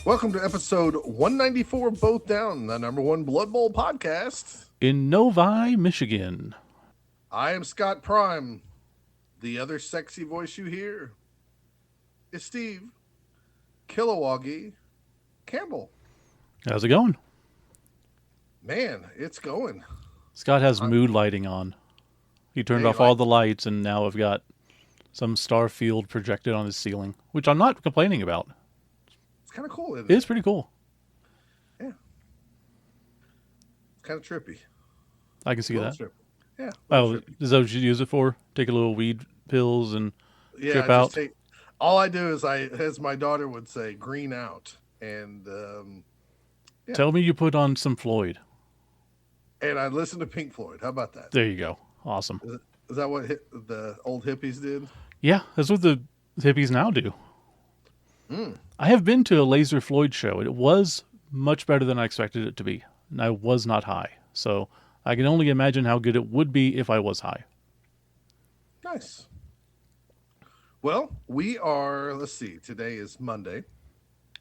Welcome to episode 194 of Both Down, the number one Blood Bowl podcast. In Novi, Michigan. I am Scott Prime. The other sexy voice you hear is Steve Kilowoggy Campbell. How's it going? Man, it's going. Scott has mood lighting on. He turned off all the lights, and now I've got some star field projected on his ceiling, which I'm not complaining about. It's kind of cool, isn't It it? is pretty cool. Yeah. It's kind of trippy. I can see that. Trippy. Yeah. Oh, is that what you use it for? Take a little weed pills and trip I out? all I do is as my daughter would say, green out. And Tell me you put on some Floyd. And I listen to Pink Floyd. How about that? There you go. Awesome. Is that what the old hippies did? Yeah, that's what the hippies now do. Mm. I have been to a Laser Floyd show. It was much better than I expected it to be. And I was not high. So I can only imagine how good it would be if I was high. Nice. Well, we are, let's see, today is Monday.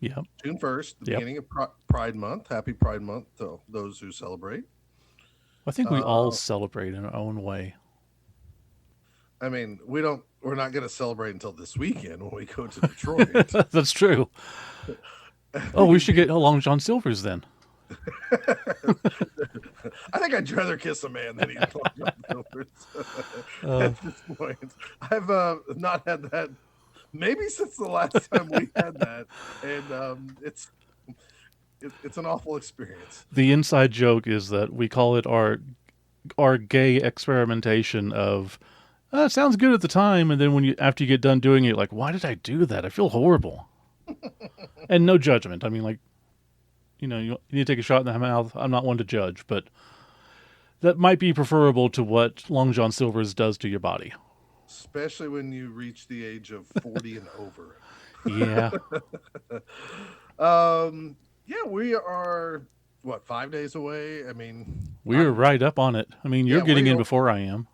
Yep. June 1st, the beginning of Pride Month. Happy Pride Month to those who celebrate. I think we all celebrate in our own way. I mean, we're not going to celebrate until this weekend when we go to Detroit. That's true. Oh, we should get Long John Silver's then. I think I'd rather kiss a man than eat Long John Silver's at this point. I've not had that maybe since the last time we had that, and it's an awful experience. The inside joke is that we call it our gay experimentation of it sounds good at the time, and then after you get done doing it, like, why did I do that? I feel horrible. And no judgment. I mean, like, you need to take a shot in the mouth. I'm not one to judge, but that might be preferable to what Long John Silver's does to your body. Especially when you reach the age of 40 and over. Yeah. Yeah, we are, 5 days away? I mean... We're right up on it. I mean, you're getting in before I am.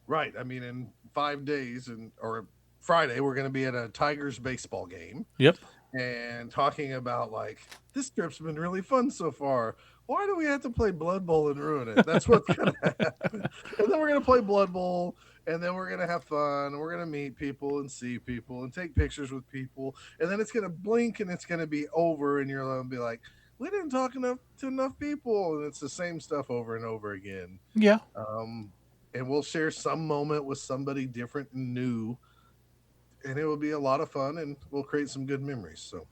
Right. I mean, in 5 days, or Friday, we're going to be at a Tigers baseball game. Yep. And talking about, this trip's been really fun so far. Why do we have to play Blood Bowl and ruin it? That's what's going to happen. And then we're going to play Blood Bowl, and then we're going to have fun. We're going to meet people and see people and take pictures with people. And then it's going to blink, and it's going to be over, and you're going to be like, we didn't talk to enough people. And it's the same stuff over and over again. Yeah. And we'll share some moment with somebody different and new. And it will be a lot of fun, and we'll create some good memories. So,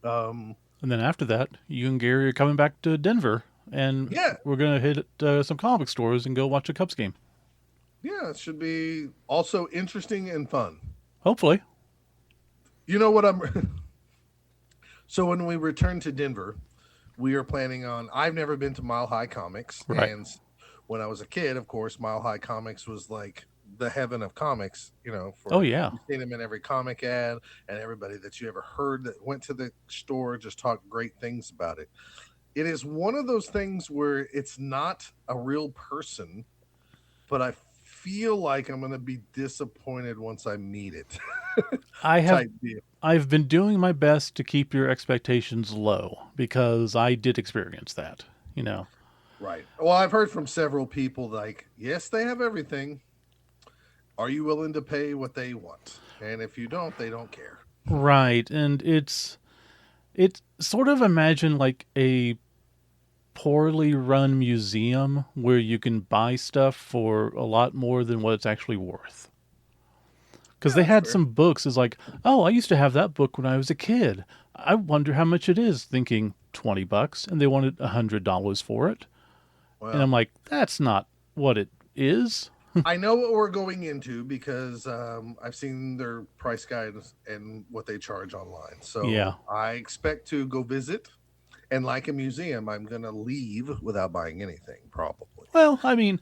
and then after that, you and Gary are coming back to Denver, and we're going to hit some comic stores and go watch a Cubs game. Yeah, it should be also interesting and fun. Hopefully. You know what So when we return to Denver, we are planning on... I've never been to Mile High Comics. Right. And when I was a kid, of course, Mile High Comics was like the heaven of comics, oh yeah, you've seen them in every comic ad, and everybody that you ever heard that went to the store just talked great things about it. It is one of those things where it's not a real person, but I feel like I'm going to be disappointed once I meet it. I've been doing my best to keep your expectations low because I did experience that, Right. Well, I've heard from several people yes, they have everything. Are you willing to pay what they want? And if you don't, they don't care. Right. And it's sort of imagine like a poorly run museum where you can buy stuff for a lot more than what it's actually worth. Because they had some books. It's like, oh, I used to have that book when I was a kid. I wonder how much it is. Thinking $20, and they wanted $100 for it. Well, and I'm like, that's not what it is. I know what we're going into because I've seen their price guides and what they charge online. So yeah. I expect to go visit. And like a museum, I'm going to leave without buying anything, probably. Well, I mean,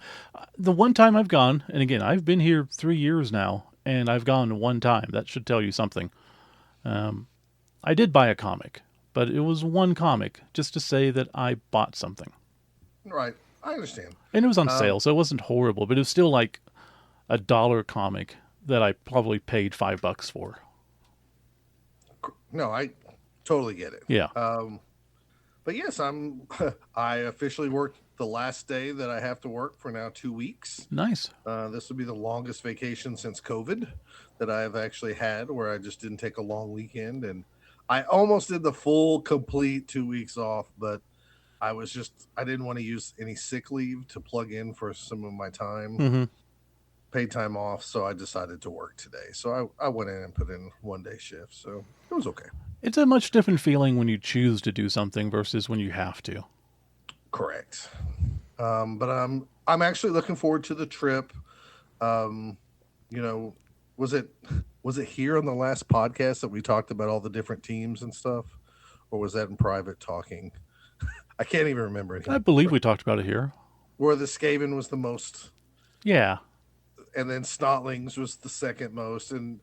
the one time I've gone, and again, I've been here 3 years now, and I've gone one time. That should tell you something. I did buy a comic, but it was one comic just to say that I bought something. Right. I understand. And it was on sale, so it wasn't horrible, but it was still like $1 comic that I probably paid $5 for. No, Totally get it. Yeah. But yes, I'm. I officially worked the last day that I have to work for now 2 weeks. Nice. This will be the longest vacation since COVID that I've actually had, where I just didn't take a long weekend, and I almost did the full complete 2 weeks off, but I didn't want to use any sick leave to plug in for some of my time, Hmm. paid time off, so I decided to work today. So I went in and put in 1 day shift, so it was okay. It's a much different feeling when you choose to do something versus when you have to. Correct. But I'm actually looking forward to the trip. Um, you know, was it was it here on the last podcast that we talked about all the different teams and stuff, or was that in private talking? I can't even remember I anymore. believe we talked about it here. Where the Skaven was the most, Yeah. and then Snotlings was the second most, and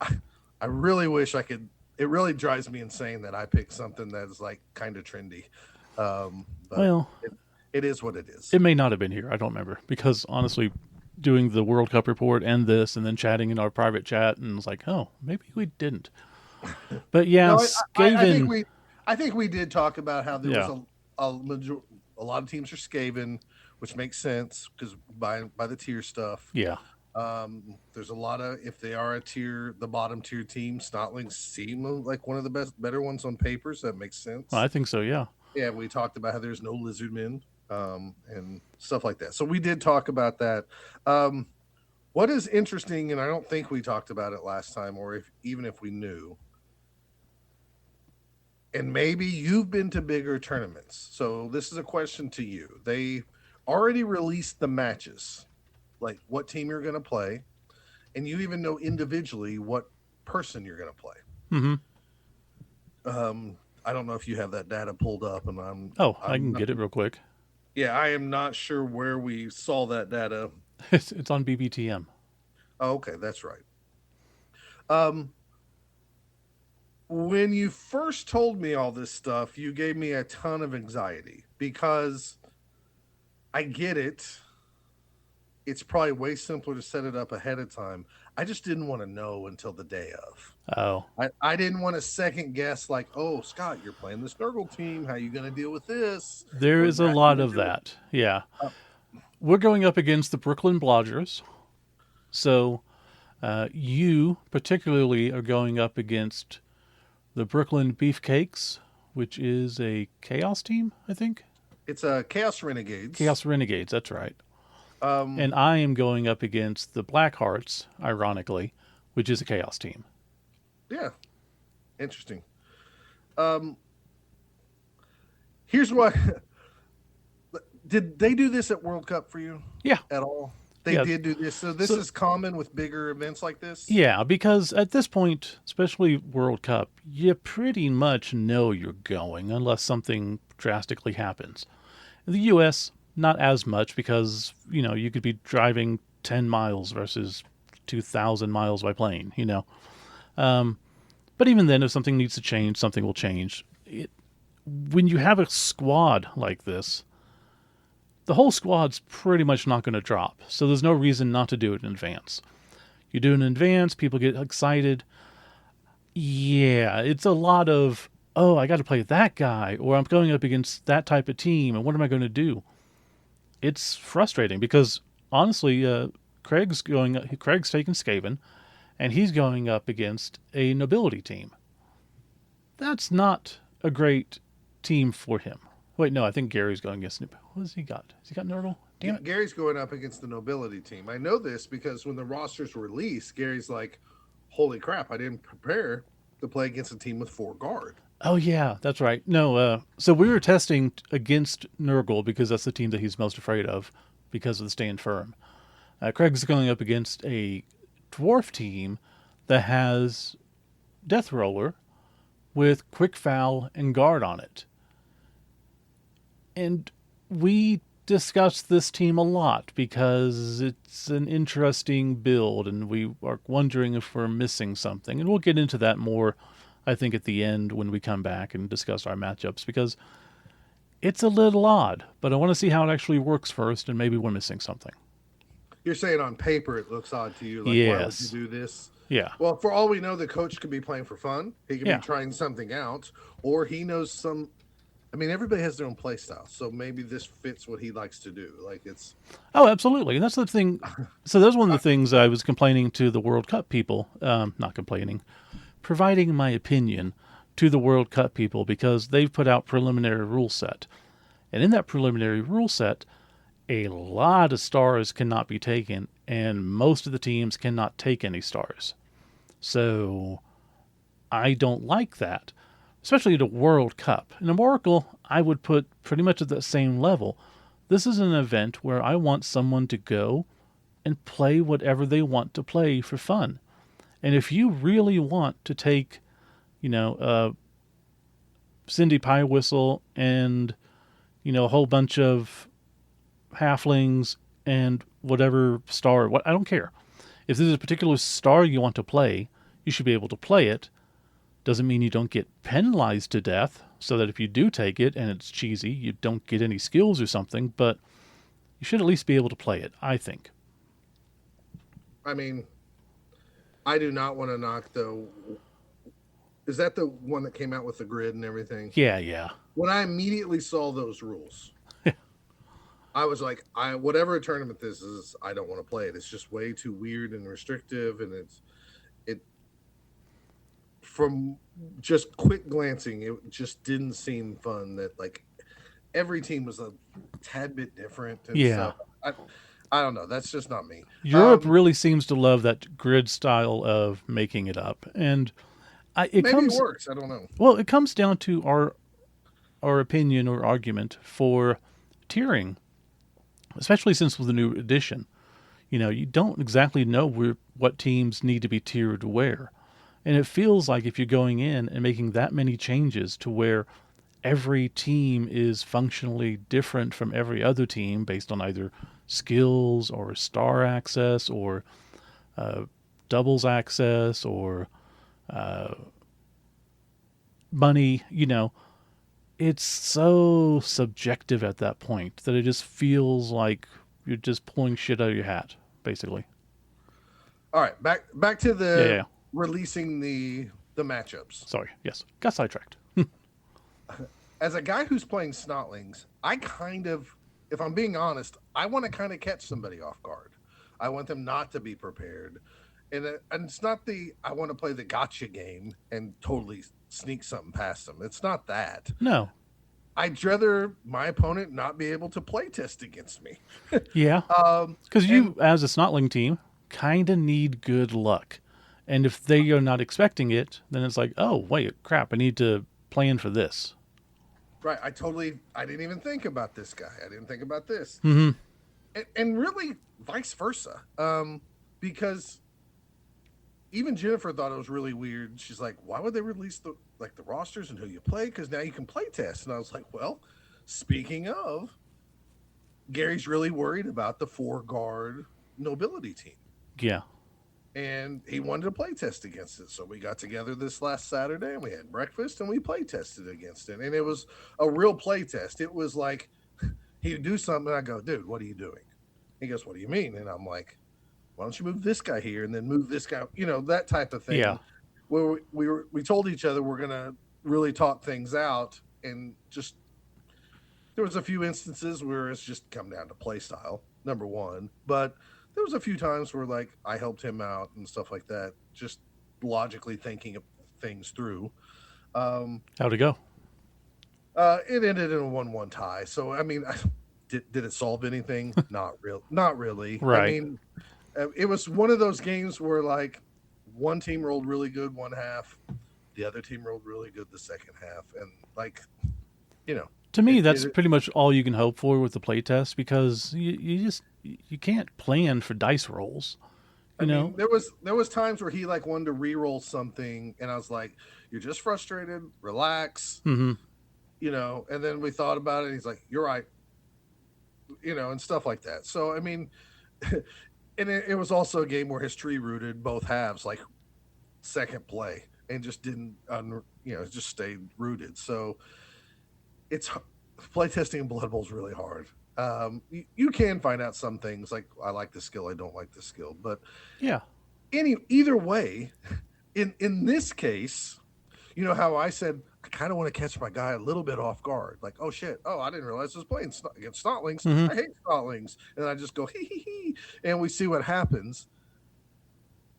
I, I really wish I could. It really drives me insane that I picked something that's like kind of trendy, but Well, it is what it is. it may not have been here. I don't remember because honestly, doing the World Cup report and this, and then chatting in our private chat, and it's like, oh, maybe we didn't. But yeah, No, I think Skaven. we did talk about how there was Yeah. a lot of teams are Skaven, which makes sense because by the tier stuff. Yeah. There's a lot of if they are the bottom tier team, Snotlings seem like one of the better ones on paper, so that makes Well, sense. I think so. Yeah. Yeah, we talked about how there's no lizardmen, and stuff like that. So we did talk about that. Um, what is interesting, and I don't think we talked about it last time, or if even if we knew, and maybe you've been to bigger tournaments. So this is a question to you. They already released the matches, like what team you're going to play, and you even know individually what person you're going to play. Hmm. I don't know if you have that data pulled up, and Oh, I I'm can not, get it real quick. yeah, I am not sure where we saw that data. It's on BBTM. Oh, okay, that's right. Um, when you first told me all this stuff, you gave me a ton of anxiety because I get it. It's probably way simpler to set it up ahead of time. I just didn't want to know until the day of. Oh, I didn't want to second guess, like, oh, Scott, you're playing the Snurgle team. How you going to deal with this? there Or is a Matt, you lot going of to deal with. that. Yeah. Uh, We're going up against the Brooklyn Blodgers. So you particularly are going up against the Brooklyn Beefcakes, which is a Chaos team, I think. it's Chaos Renegades. Chaos Renegades, that's right. Um, And I am going up against the Blackhearts, ironically, which is a Chaos team. yeah, interesting. Um, here's what did they do this at World Cup for you Yeah, at all? They yeah. did do this. So this So is common with bigger events like this. yeah, because at this point, especially World Cup, you pretty much know you're going unless something drastically happens. In the US, not as much because, you could be driving 10 miles versus 2,000 miles by plane, Um, but even then, if something needs to change, something will change. When you have a squad like this, the whole squad's pretty much not going to drop. So there's no reason not to do it in advance. You do it in advance, people get excited. Yeah, it's a lot of, oh, I got to play that guy, or I'm going up against that type of team, and what am I going to do? It's frustrating because honestly, Craig's taking Skaven, and he's going up against a nobility team. That's not a great team for him. Wait, no, I think Gary's going against. What has he got? Has he got Nurdle? Damn it! Gary's going up against the nobility team. I know this because when the rosters were released, Gary's like, "Holy crap! I didn't prepare to play against a team with 4 guard." Oh yeah, that's right. No, so we were testing against Nurgle because that's the team that he's most afraid of because of the stand firm. Craig's going up against a dwarf team that has Death Roller with Quick Foul and Guard on it. And we discussed this team a lot because it's an interesting build and we are wondering if we're missing something. And we'll get into that more, I think, at the end when we come back and discuss our matchups because it's a little odd, but I want to see how it actually works first and maybe we're missing something. You're saying on paper it looks odd to you. Like, why would you Yes. do this? Yeah. Well, for all we know, the coach could be playing for fun. He could be Yeah. trying something out, or he knows some. I mean, everybody has their own play style, so maybe this fits what he likes to do. Like it's, Oh, absolutely. And that's the thing. So that's one of the I, things I was complaining to the World Cup people. Not complaining, providing my opinion to the World Cup people because they've put out preliminary rule set. And in that preliminary rule set, a lot of stars cannot be taken, and most of the teams cannot take any stars. So I don't like that, especially the World Cup. In Amorical, I would put pretty much at the same level. This is an event where I want someone to go and play whatever they want to play for fun. And if you really want to take, you know, Cindy Pie Whistle and, a whole bunch of halflings and whatever star, what I don't care. If there's a particular star you want to play, you should be able to play it. Doesn't mean you don't get penalized to death, so that if you do take it and it's cheesy, you don't get any skills or something, but you should at least be able to play it, I think. I mean, I do not want to knock the. Is that the one that came out with the grid and everything? Yeah, yeah. When I immediately saw those rules, I was like, I whatever tournament this is, I don't want to play it. It's just way too weird and restrictive, and it from just quick glancing, it just didn't seem fun. That like every team was a tad bit different, and Yeah. so I, I don't know. That's just not me. Europe really seems to love that grid style of making it up. And it Maybe it comes, works. I don't know. well, it comes down to our opinion or argument for tiering, especially since with the new edition. You don't exactly know what teams need to be tiered where. And it feels like if you're going in and making that many changes to where every team is functionally different from every other team based on either skills or star access or uh, doubles access or uh, money, it's so subjective at that point that it just feels like you're just pulling shit out of your hat, basically. All right, back to Yeah, yeah, the yeah. releasing the matchups. Sorry. Yes. Got sidetracked. As a guy who's playing Snotlings, I kind of, if I'm being honest, I want to kind of catch somebody off guard. I want them not to be prepared, and it's not the I want to play the gotcha game and totally sneak something past them. It's not that. No. I'd rather my opponent not be able to play test against me. Yeah. Um, Because and you, as a Snotling team, kind of need good luck. And if they are not expecting it, then it's like, oh, wait, crap, I need to plan for this. right, I didn't even think about this guy. I didn't think about this, Mm-hmm. and really vice versa. Because even Jennifer thought it was really weird. She's like, "Why would they release the rosters and who you play? Because now you can play test." And I was like, "Well, speaking of, Gary's really worried about the 4 guard nobility team, Yeah. and he wanted to play test against it. So we got together this last Saturday and we had breakfast and we play tested against it, and it was a real play test. It was like he'd do something, and I go, "Dude, what are you doing?" He goes, "What do you mean?" And I'm like, "Why don't you move this guy here and then move this guy?" That type of Yeah. thing. Where we told each other we're gonna really talk things out, and just there was a few instances where it's just come down to play style, number one. But there was a few times where like I helped him out and stuff like that, just logically thinking of things through. Um, How'd it go? it ended in a 1-1 tie. So I mean, did it solve anything? Not really. I Right. mean, it was one of those games where like one team rolled really good one half, the other team rolled really good the second half, and like you know, To me, it, that's it pretty much all you can hope for with the playtest because you can't plan for dice rolls. I You mean, know. there was times where he like wanted to re-roll something, and I was like, "You're just frustrated. Relax." Mm-hmm. And then we thought about it. And he's like, "You're right," and stuff like that. So I mean, and it was also a game where his tree rooted both halves like second play and just didn't, just stayed rooted. So it's play testing in Blood Bowl is really hard. You can find out some things like I like this skill, I don't like this skill, but Yeah. Either way, in this case, you know how I said I kind of want to catch my guy a little bit off guard, like, oh shit, oh I didn't realize I was playing against Snotlings. Hmm. I hate Snotlings, and I just go hee hee hee, and we see what happens.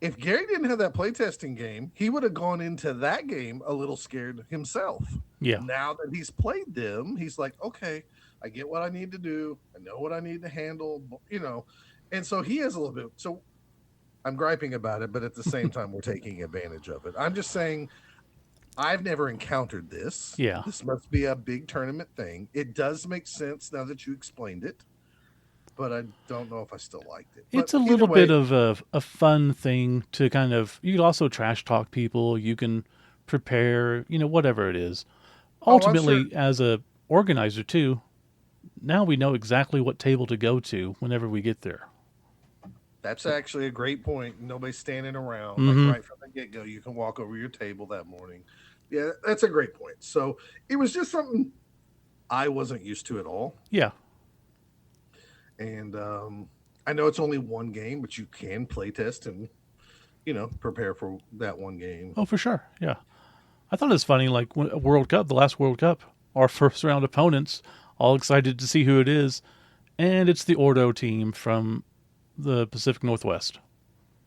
If Gary didn't have that playtesting game, he would have gone into that game a little scared himself. Yeah. Now that he's played them, he's like, okay, I get what I need to do. I know what I need to handle, and so he has a little bit. So I'm griping about it, but at the same time, we're taking advantage of it. I'm just saying, I've never encountered this. Yeah. This must be a big tournament thing. It does make sense now that you explained it, but I don't know if I still liked it. But It's a either little bit way, of a fun thing to kind of, you can also trash talk people. You can prepare, whatever it is. oh, I'm sure Ultimately, as a organizer too, now we know exactly what table to go to whenever we get there. that's So, actually a great point. Nobody's standing around. Like hmm right from the get go, you can walk over your table that morning. Yeah, that's a great point. So it was just something I wasn't used to at all. yeah. And I know it's only one game, but you can play test and prepare for that one game. Oh, for sure. Yeah. I thought it was funny, like World Cup, the last World Cup, our first round opponents, all excited to see who it is, and it's the Ordo team from the Pacific Northwest.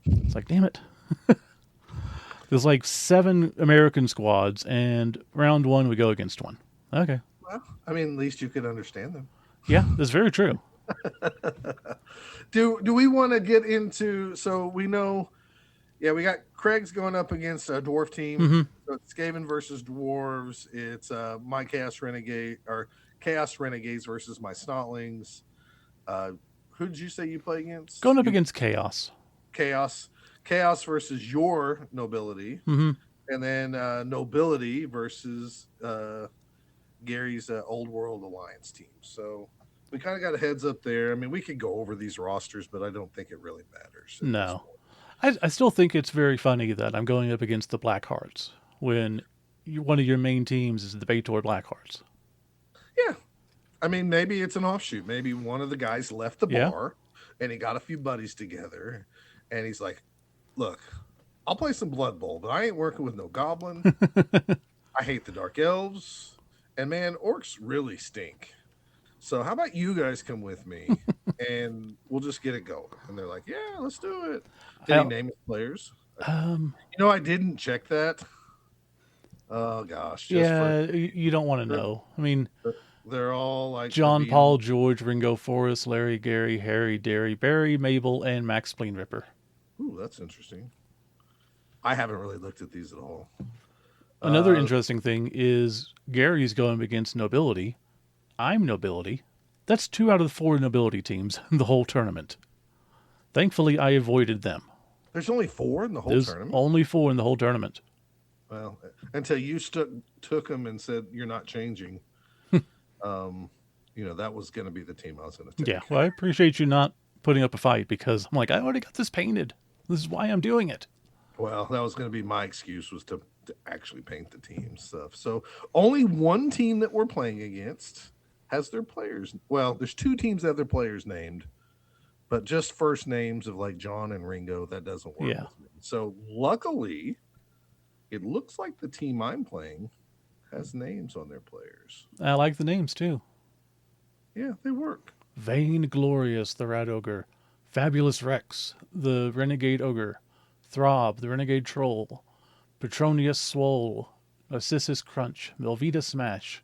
It's like, damn it. There's like 7 American squads, and round one we go against one. Okay. Well, I mean, at least you could understand them. Yeah, that's very true. Do we want to get into? So we know, yeah, we got Craig's going up against a dwarf team. Hmm. So it's Skaven versus dwarves. It's my Chaos Renegade or Chaos Renegades versus my Snotlings. Uh, who did you say you play against? Going up You against Chaos. Chaos, Chaos versus your Nobility, Hmm. and then Nobility versus Gary's Old World Alliance team. So we kind of got a heads up there. I mean, we could go over these rosters, but I don't think it really matters at this No. point. I still think it's very funny that I'm going up against the Blackhearts when one of your main teams is the Baitor Blackhearts. Yeah. I mean, maybe it's an offshoot. Maybe one of the guys left the Yeah. bar and he got a few buddies together and he's like, look, I'll play some Blood Bowl, but I ain't working with no goblin. I hate the dark elves. And man, orcs really stink. So how about you guys come with me and we'll just get it going? And they're like, yeah, let's do it. Did he I, name his players? um, I didn't check that. Oh gosh, just for yeah, you don't want to they're, know. I mean, they're all like the John, Beatles. Paul, George, Ringo, Forrest, Larry, Gary, Harry, Derry, Barry, Mabel, and Max Spleen Ripper. Ooh, that's interesting. I haven't really looked at these at all. Another Uh, interesting thing is Gary's going against Nobility. I'm Nobility. That's 2 out of the 4 Nobility teams in the whole tournament. Thankfully, I avoided them. there's only four in the whole There's tournament. only 4 in the whole tournament. Well, until you took them and said you're not changing. Um, that was going to be the team I was going to Yeah, take. well, I appreciate you not putting up a fight because I'm like, I already got this painted. This is why I'm doing it. Well, that was going to be my excuse was to actually paint the team stuff. So only one team that we're playing against has their players. Well, there's 2 teams that have their players named, but just first names of like John and Ringo, that doesn't work Yeah, with me. So luckily, it looks like the team I'm playing has names on their players. I like the names too. Yeah, they work. Vainglorious, the Rat Ogre. Fabulous Rex, the Renegade Ogre. Throb, the Renegade Troll. Petronius Swole. Narcissus Crunch. Velveeta Smash.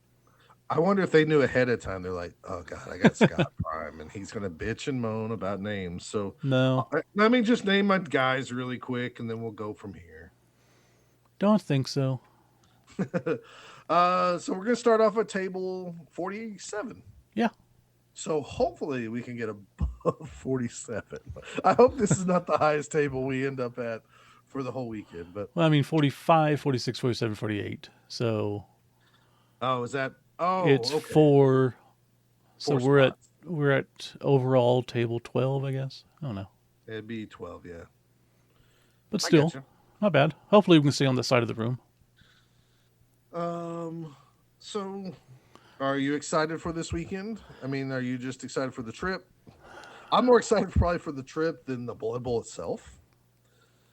I wonder if they knew ahead of time. They're like, "Oh God, I got Scott Prime, and he's gonna bitch and moan about names." So No, let me just name my guys really quick, and then we'll go from here. don't think so. So we're gonna start off at table 47. Yeah. So hopefully we can get above 47. I hope this is not the highest table we end up at for the whole weekend. But Well, I mean, 45, 46, 47, 48. So oh, is that? Oh, it's okay. 4. So 4 spots. we're at overall table 12, I guess. I don't know. It'd be 12. Yeah, But I get still, you. not bad. Hopefully we can stay on this side of the room. So are you excited for this weekend? I mean, are you just excited for the trip? I'm more excited probably for the trip than the Blood Bowl itself.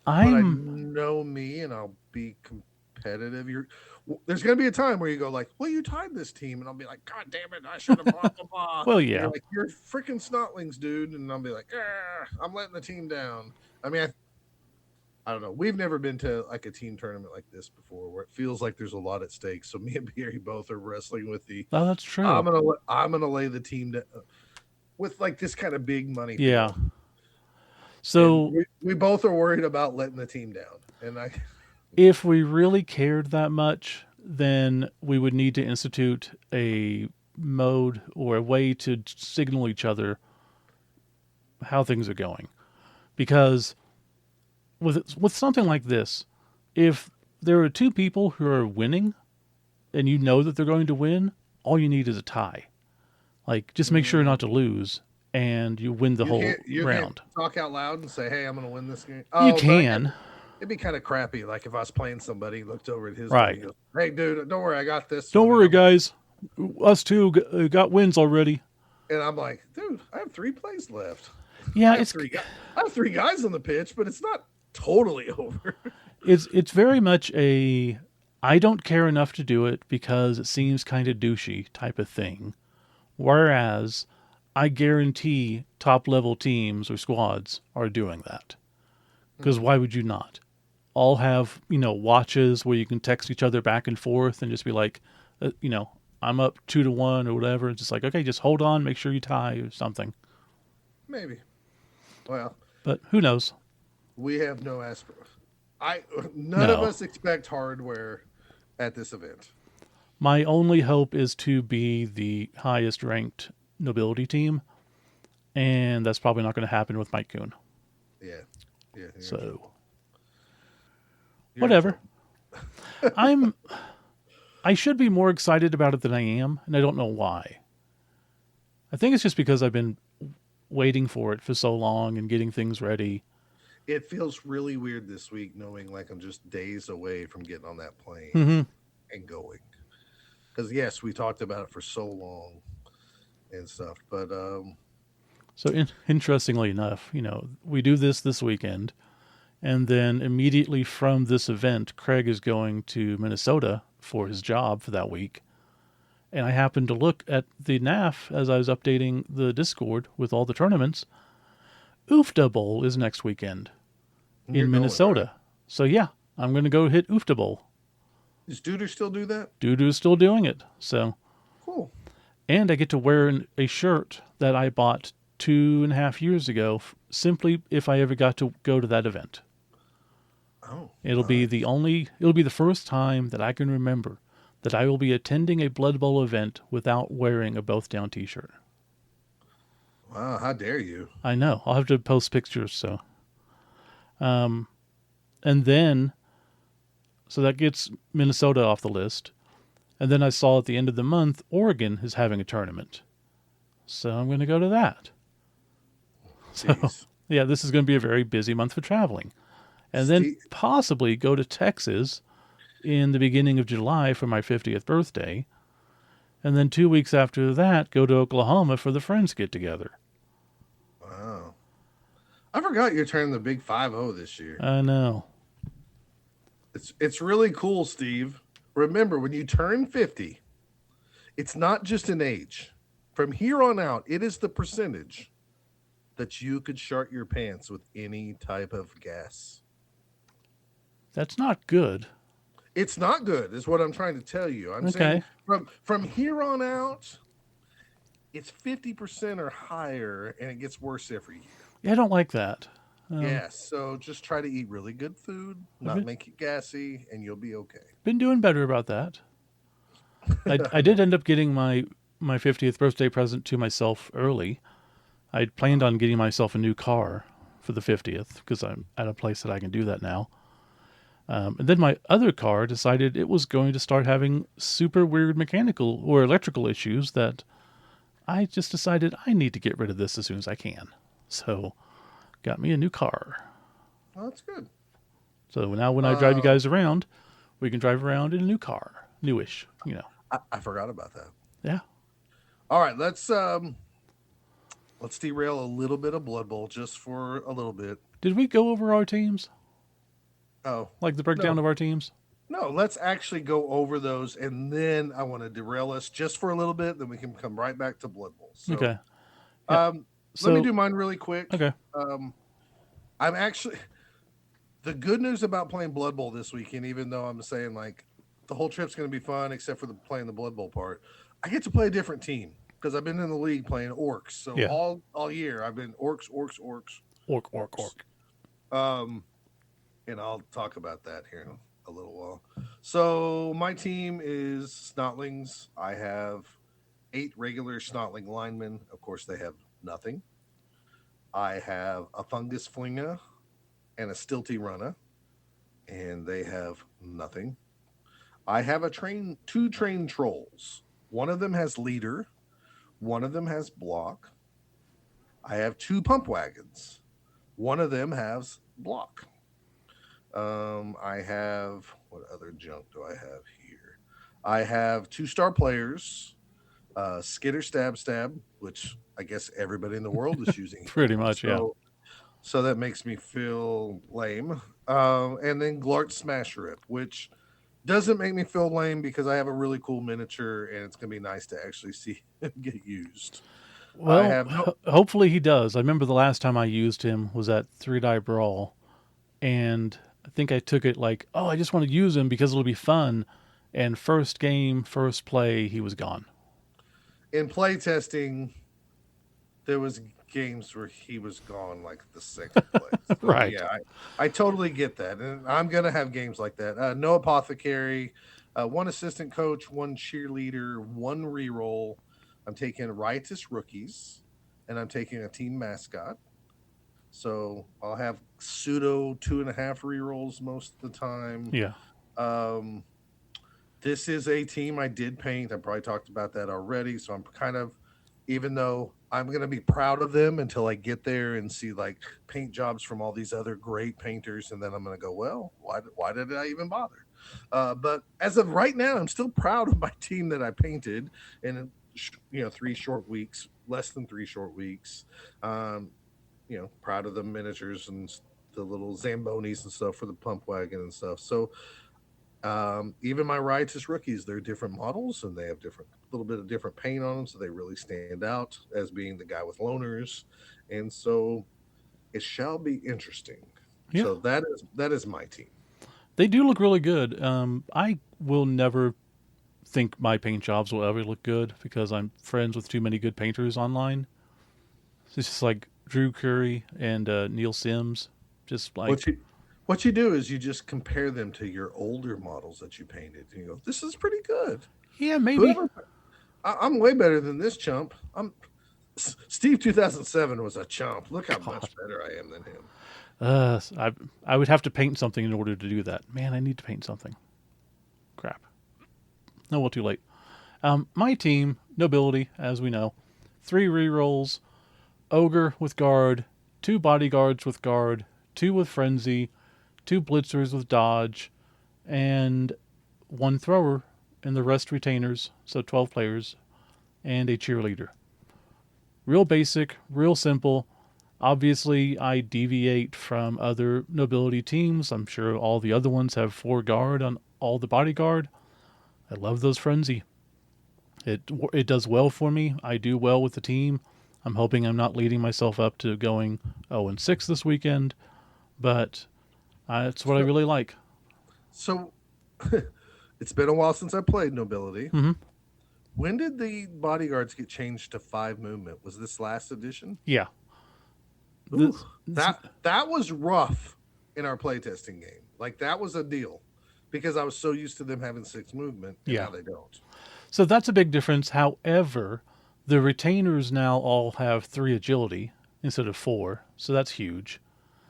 but I I'm know me and I'll be competitive. There's going to be a time where you go like, "Well, you tied this team," and I'll be like, "God damn it, I should have blah blah blah." well, And you're yeah. like, "You're freaking snotlings, dude," and I'll be like, "I'm letting the team down." I mean, I don't know. We've never been to like a team tournament like this before, where it feels like there's a lot at stake. So me and Barry both are wrestling with the Oh, that's true. I'm gonna lay the team with like this kind of big money Yeah. field, and So we both are worried about letting the team down. And I if we really cared that much, then we would need to institute a mode or a way to signal each other how things are going. Because with something like this, if there are two people who are winning and you know that they're going to win, all you need is a tie. Like just make sure not to lose and you win the whole you can't round. talk out loud and say, "Hey, I'm gonna win this game." You Oh, but I guess can, it'd be kind of crappy. Like if I was playing somebody, looked over at his dude, right. he goes, "Hey, dude, don't worry, I got this Don't one," and worry guys. Us two got wins already. I'm like, "Dude, I have 3 plays left. Yeah, I have I have 3 guys on the pitch, but it's not totally over." it's very much a I don't care enough to do it because it seems kind of douchey type of thing. Whereas I guarantee top level teams or squads are doing that. Because Hmm. why would you not? All have, watches where you can text each other back and forth and just be like, uh, you know, I'm up 2-1 or whatever. It's just like, okay, just hold on, make sure you tie or something. Maybe. Well, But who knows? we have no aspirations. I none of No. us expect hardware at this event. My only hope is to be the highest ranked nobility team, and that's probably not going to happen with Mike Coon. Yeah, yeah, you're in So, trouble. You're in whatever. trouble. I'm I should be more excited about it than I am, and I don't know why. I think it's just because I've been waiting for it for so long and getting things ready. It feels really weird this week, knowing like I'm just days away from getting on that plane Hmm. and going. Because yes, we talked about it for so long and stuff, but So, interestingly enough, we do this weekend, and then immediately from this event, Craig is going to Minnesota for his job for that week. And I happened to look at the NAF as I was updating the Discord with all the tournaments. Oofda Bowl is next weekend you're in going right. Minnesota. So yeah, I'm going to go hit Oofda Bowl. Does Duder still do that? Dudu's still doing it. So, Cool. and I get to wear a shirt that I bought 2.5 years ago, simply if I ever got to go to that event. Oh, It'll be the nice. only, it'll be the first time that I can remember that I will be attending a Blood Bowl event without wearing a Both Down t-shirt. Wow, how dare you? I know. I'll have to post pictures. So, and then, so that gets Minnesota off the list. And then I saw at the end of the month, Oregon is having a tournament. So I'm going to go to that. So, Jeez. yeah, this is going to be a very busy month for traveling. And then Steve, possibly go to Texas in the beginning of July for my 50th birthday. And then 2 weeks after that, go to Oklahoma for the Friends get together. wow. I forgot you're turning the big 5-0 this year. I know. It's really cool, Steve. Remember, when you turn 50, it's not just an age. From here on out, it is the percentage that you could shart your pants with any type of gas. That's not good. It's not good, is what I'm trying to tell you. I'm saying Okay. from here on out, it's 50% or higher, and it gets worse every year. Yeah, I don't like that. Um, Yes, so just try to eat really good food, I've not make it gassy, and you'll be okay. been doing better about that. I I did know. end up getting my 50th birthday present to myself early. I'd planned on getting myself a new car for the 50th because I'm at a place that I can do that now. And then my other car decided it was going to start having super weird mechanical or electrical issues that I just decided I need to get rid of this as soon as I can. So, got me a new car. Well, that's good. So now when I drive you Uh, guys around, we can drive around in a new car. Newish. I forgot about that. Yeah. All right, let's derail a little bit of Blood Bowl just for a little bit. Did we go over our teams? Oh, Like the breakdown no. of our teams? No, let's actually go over those, and then I want to derail us just for a little bit. Then we can come right back to Blood Bowl. So, Okay. Yeah. um, let me So, do mine really quick. okay. Um, I'm actually the good news about playing Blood Bowl this weekend, even though I'm saying like the whole trip's going to be fun except for the playing the Blood Bowl part. I get to play a different team because I've been in the league playing orcs. So Yeah. all year I've been orcs, Orc, orc, orcs. orc. Um, and I'll talk about that here in a little while. So my team is Snotlings. I have 8 regular Snotling linemen. Of course, they have nothing. I have a Fungus Flinger and a Stilty Runner, and they have nothing. I have two trained trolls. One of them has leader. One of them has block. I have 2 pump wagons. One of them has block. I have what other junk do I have here? I have 2-star players, Skitter Stab Stab, which I guess everybody in the world is using Pretty him. much, yeah. So that makes me feel lame. And then Glart Smash Rip, which doesn't make me feel lame because I have a really cool miniature and it's gonna be nice to actually see him get used. I Well, have no hopefully he does. I remember the last time I used him was at 3 Die Brawl, and I think I took it like, oh, I just want to use him because it'll be fun. And first game, first play, he was gone. in play testing. There was games where he was gone like the second play. So Right. yeah, I totally get that, and I'm gonna have games like that. No apothecary, 1 assistant coach, 1 cheerleader, 1 reroll. I'm taking riotous rookies, and I'm taking a team mascot. So I'll have pseudo 2.5 rerolls most of the time. Yeah. Um, this is a team I did paint. I probably talked about that already. So I'm kind of, even though I'm going to be proud of them until I get there and see like paint jobs from all these other great painters. And then I'm going to go, well, why did I even bother? But as of right now, I'm still proud of my team that I painted in, 3 short weeks, less than 3 short weeks. Um, proud of the miniatures and the little Zambonis and stuff for the pump wagon and stuff. So even my riotous rookies, they're different models and they have different little bit of different paint on them, so they really stand out as being the guy with loners, and so it shall be interesting. Yeah. So that is my team. They do look really good. I will never think my paint jobs will ever look good because I'm friends with too many good painters online. It's just like Drew Curry and Neil Sims. Just like, What you do is you just compare them to your older models that you painted, and you go, "This is pretty good." yeah, maybe. Whoever I'm way better than this chump. Steve 2007 was a chump. Look how God. much better I am than him. I would have to paint something in order to do that. Man, I need to paint something. Crap. No, well, too late. My team, nobility, as we know, 3 rerolls, ogre with guard, 2 bodyguards with guard, 2 with frenzy, 2 blitzers with dodge, and 1 thrower, and the rest retainers, so 12 players, and a cheerleader. Real basic, real simple. Obviously, I deviate from other nobility teams. I'm sure all the other ones have 4 guard on all the bodyguard. I love those frenzy. It does well for me. I do well with the team. I'm hoping I'm not leading myself up to going 0-6 this weekend, but it's what I So, really like. so it's been a while since I played Nobility. Hmm. When did the bodyguards get changed to 5 movement? Was this last edition? Yeah. Ooh, This, this, that was rough in our playtesting game. Like that was a deal because I was so used to them having 6 movement, and yeah. now they don't. So that's a big difference. However, the retainers now all have 3 agility instead of 4, so that's huge.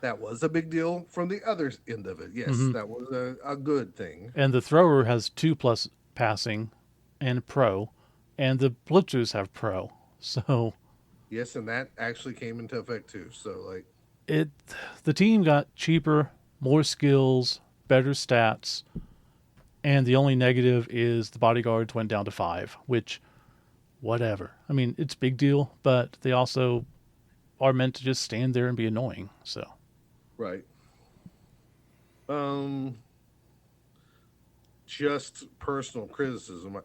That was a big deal from the other end of it. Yes, Hmm. that was a good thing. And the thrower has 2 plus passing and pro, and the blitzers have pro. So Yes, and that actually came into effect too. So like, it the team got cheaper, more skills, better stats, and the only negative is the bodyguards went down to 5, which whatever. I mean, it's a big deal, but they also are meant to just stand there and be annoying. So right. Um, just personal criticism.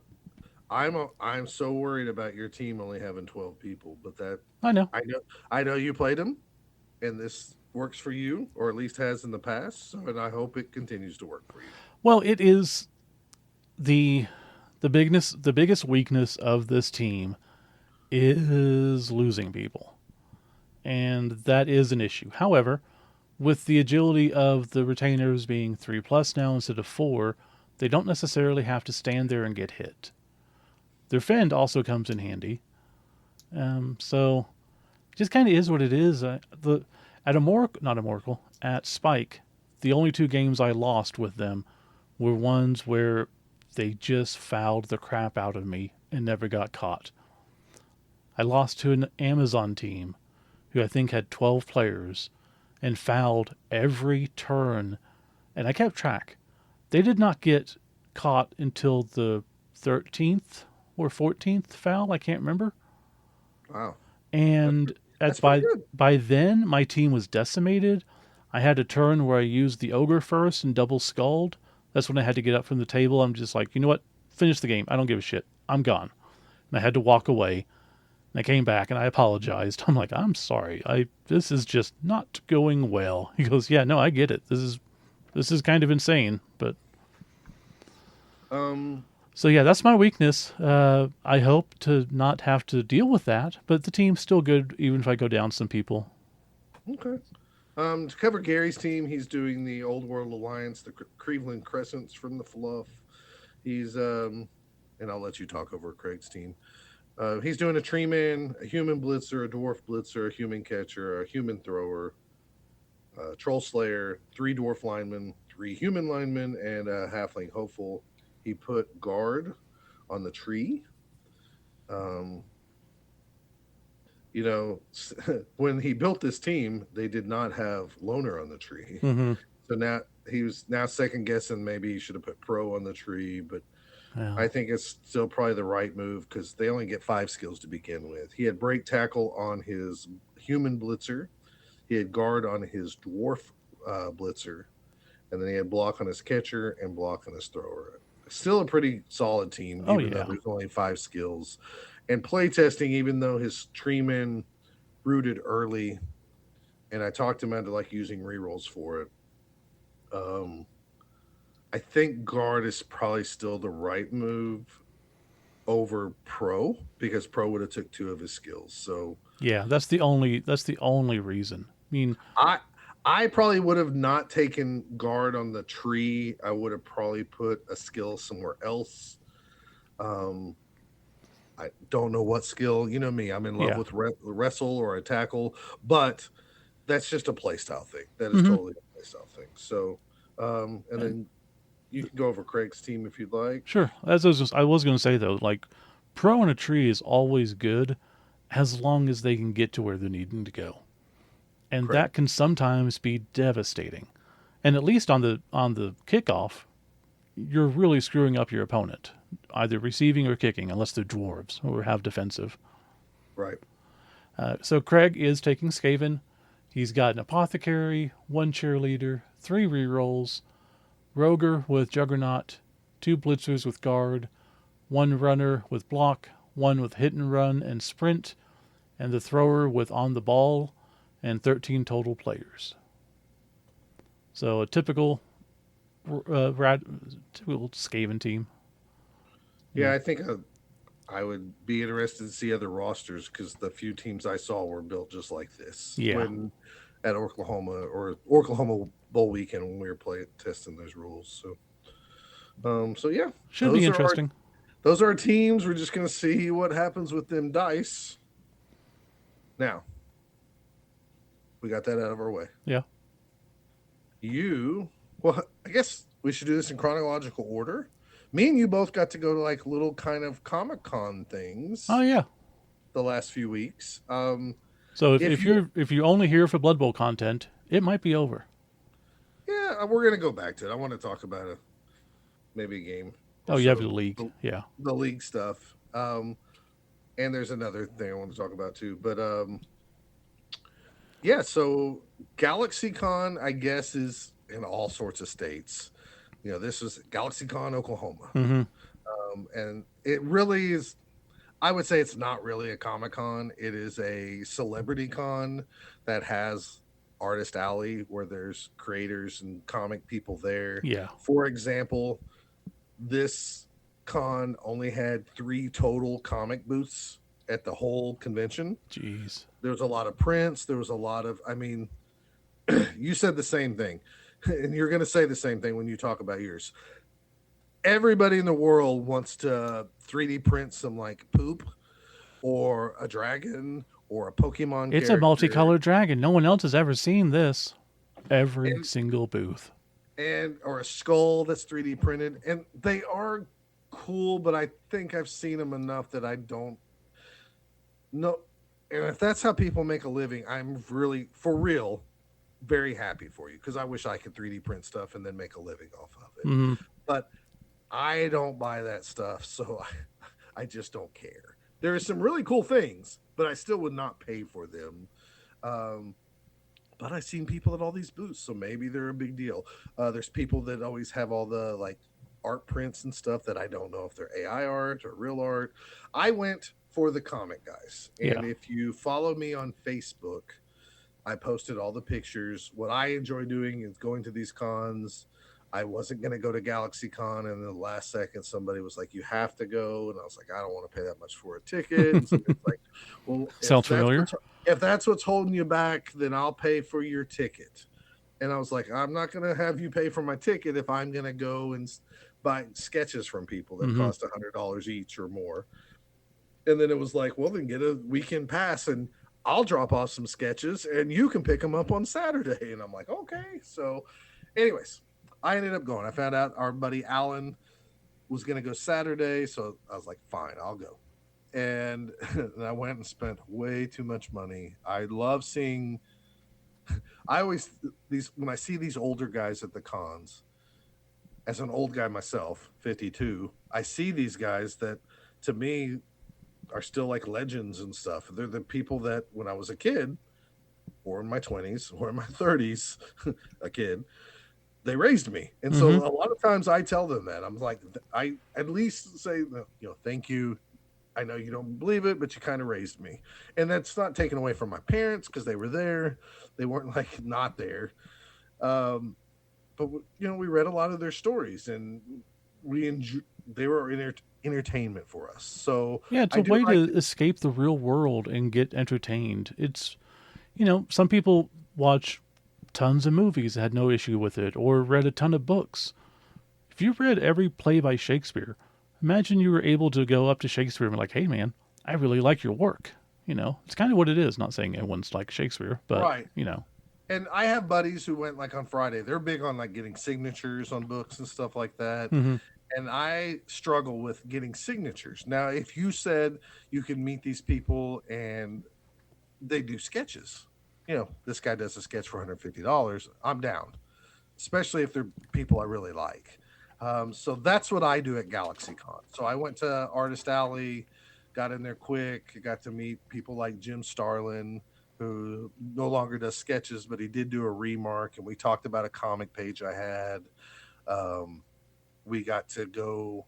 I'm so worried about your team only having 12 people, but that I know. I know you played them, and this works for you, or at least has in the past. So, and I hope it continues to work for you. Well, it is the the biggest weakness of this team is losing people, and that is an issue. However, with the agility of the retainers being 3+ now instead of 4, they don't necessarily have to stand there and get hit. Their fend also comes in handy. So it just kind of is what it is. The at Amorical, not Amorical, at Spike, the only two games I lost with them were ones where they just fouled the crap out of me and never got caught. I lost to an Amazon team who I think had 12 players and fouled every turn, and I kept track. They did not get caught until the 13th or 14th foul. I can't remember. Wow, that's And at that's pretty good. by then my team was decimated. I had a turn where I used the ogre first and double skulled. That's when I had to get up from the table. I'm just like, you know what? Finish the game. I don't give a shit. I'm gone. And I had to walk away. And I came back and I apologized. I'm like, I'm sorry. I This is just not going well. He goes, yeah, no, I get it. This is kind of insane, but Um, so yeah, that's my weakness. I hope to not have to deal with that, but the team's still good even if I go down some people. okay. To cover Gary's team, he's doing the Old World Alliance, the Cleveland Crescents from the Fluff. He's and I'll let you talk over Craig's team. He's doing a tree man, a human blitzer, a dwarf blitzer, a human catcher, a human thrower, a troll slayer, three dwarf linemen, three human linemen, and a halfling hopeful. He put guard on the tree. Um, when he built this team, they did not have loner on the tree. Mm-hmm. So now he was now second guessing maybe he should have put pro on the tree, but Yeah. I think it's still probably the right move because they only get 5 skills to begin with. He had break tackle on his human blitzer, he had guard on his dwarf blitzer, and then he had block on his catcher and block on his thrower. Still a pretty solid team, Oh even though yeah. there's only 5 skills. And playtesting, even though his treeman rooted early, and I talked him into like using rerolls for it. Um, I think guard is probably still the right move over pro because pro would have took 2 of his skills. So Yeah, that's the only reason. I mean, I I probably would have not taken guard on the tree. I would have probably put a skill somewhere else. Um, I don't know what skill. You know me. I'm in love yeah. with wrestle or a tackle, but that's just a playstyle thing. That is Mm-hmm. totally a playstyle thing. So, and And then you can go over Craig's team if you'd like. sure, as I was going to say though, like pro on a tree is always good as long as they can get to where they're needing to go, and Craig. that can sometimes be devastating. And at least on the kickoff, you're really screwing up your opponent, either receiving or kicking, unless they're dwarves or have defensive. Right. So Craig is taking Skaven. He's got an apothecary, one cheerleader, three rerolls, Roger with Juggernaut, two blitzers with guard, one runner with block, one with hit and run and sprint, and the thrower with on the ball, and 13 total players. So a typical Skaven team. You Yeah, know, I think I would be interested to see other rosters because the few teams I saw were built just like this yeah, when at Oklahoma or Oklahoma Bowl weekend when we were playing testing those rules. So yeah, should be those are our interesting. those are our teams. We're just gonna see what happens with them dice. Now we got that out of our way. Yeah. Well, I guess we should do this in chronological order. Me and you both got to go to like little kind of Comic Con Oh things yeah. the last few weeks. So if, If if you you're if you're only here for Blood Bowl content, it might be over. Yeah, we're gonna go back to it. I want to talk about maybe a game or Oh, you have the so, league. Yeah. the league stuff. And there's another thing I want to talk about too. But yeah, so GalaxyCon, I guess, is in all sorts of states. This was GalaxyCon, Oklahoma. Mm-hmm. And it really is, I would say it's not really a Comic Con. It is a celebrity con that has Artist Alley where there's creators and comic people there. Yeah. For example, this con only had 3 total comic booths at the whole convention. Jeez. There was a lot of prints. There was a lot of, I mean, you said the same thing, and you're going to say the same thing when you talk about yours. Everybody in the world wants to 3D print some like poop or a dragon or a Pokemon It's a character multicolored dragon. No one else has ever seen this. Every and single booth. or a skull that's 3D printed, and they are cool, but I think I've seen them enough that I don't know. And if that's how people make a living, I'm really for real very happy for you because I wish I could 3D print stuff and then make a living off of it. Mm-hmm. But I don't buy that stuff, so I just don't care. There are some really cool things, but I still would not pay for them. Um, but I've seen people at all these booths, so maybe they're a big deal. There's people that always have all the like art prints and stuff that I don't know if they're AI art or real art. I went for the comic guys, Yeah. and if you follow me on Facebook, I posted all the pictures. What I enjoy doing is going to these cons. I wasn't going to go to Galaxy Con, and then the last second, somebody was like, "You have to go," and I was like, "I don't want to pay that much for a ticket." And somebody's like, "Well, Sounds familiar. if that's what's holding you back, then I'll pay for your ticket." And I was like, "I'm not going to have you pay for my ticket if I'm going to go and buy sketches from people that Mm-hmm. cost $100 each or more." And then it was like, "Well, then get a weekend pass and I'll drop off some sketches and you can pick them up on Saturday." And I'm like, "Okay." So, anyways, I ended up going. I found out our buddy Alan was going to go Saturday. So I was like, "Fine, I'll go." And, and I went and spent way too much money. I love seeing, I always, when I see these older guys at the cons, as an old guy myself, 52, I see these guys that to me are still like legends and stuff. They're the people that when I was a kid or in my 20s or in my 30s, a kid, they raised me. And so Mm-hmm. a lot of times I tell them that. I'm like, I at least say, thank you. I know you don't believe it, but you kind of raised me. And that's not taken away from my parents because they were there. They weren't like not there. Um, but we read a lot of their stories and they were entertainment for us. So Yeah, it's I a do way like to escape the real world and get entertained. It's, some people watch tons of movies and had no issue with it, or read a ton of books. If you read every play by Shakespeare, imagine you were able to go up to Shakespeare and be like, hey man, I really like your work. It's kind of what it is. Not saying everyone's like Shakespeare, but, right. And I have buddies who went like on Friday. They're big on like getting signatures on books and stuff like that. hmm And I struggle with getting signatures. Now, if you said you can meet these people and they do sketches, this guy does a sketch for $150, I'm down, especially if they're people I really like. So that's what I do at GalaxyCon. So I went to Artist Alley, got in there quick, got to meet people like Jim Starlin, who no longer does sketches, but he did do a remark, and we talked about a comic page I had. Um, we got to go.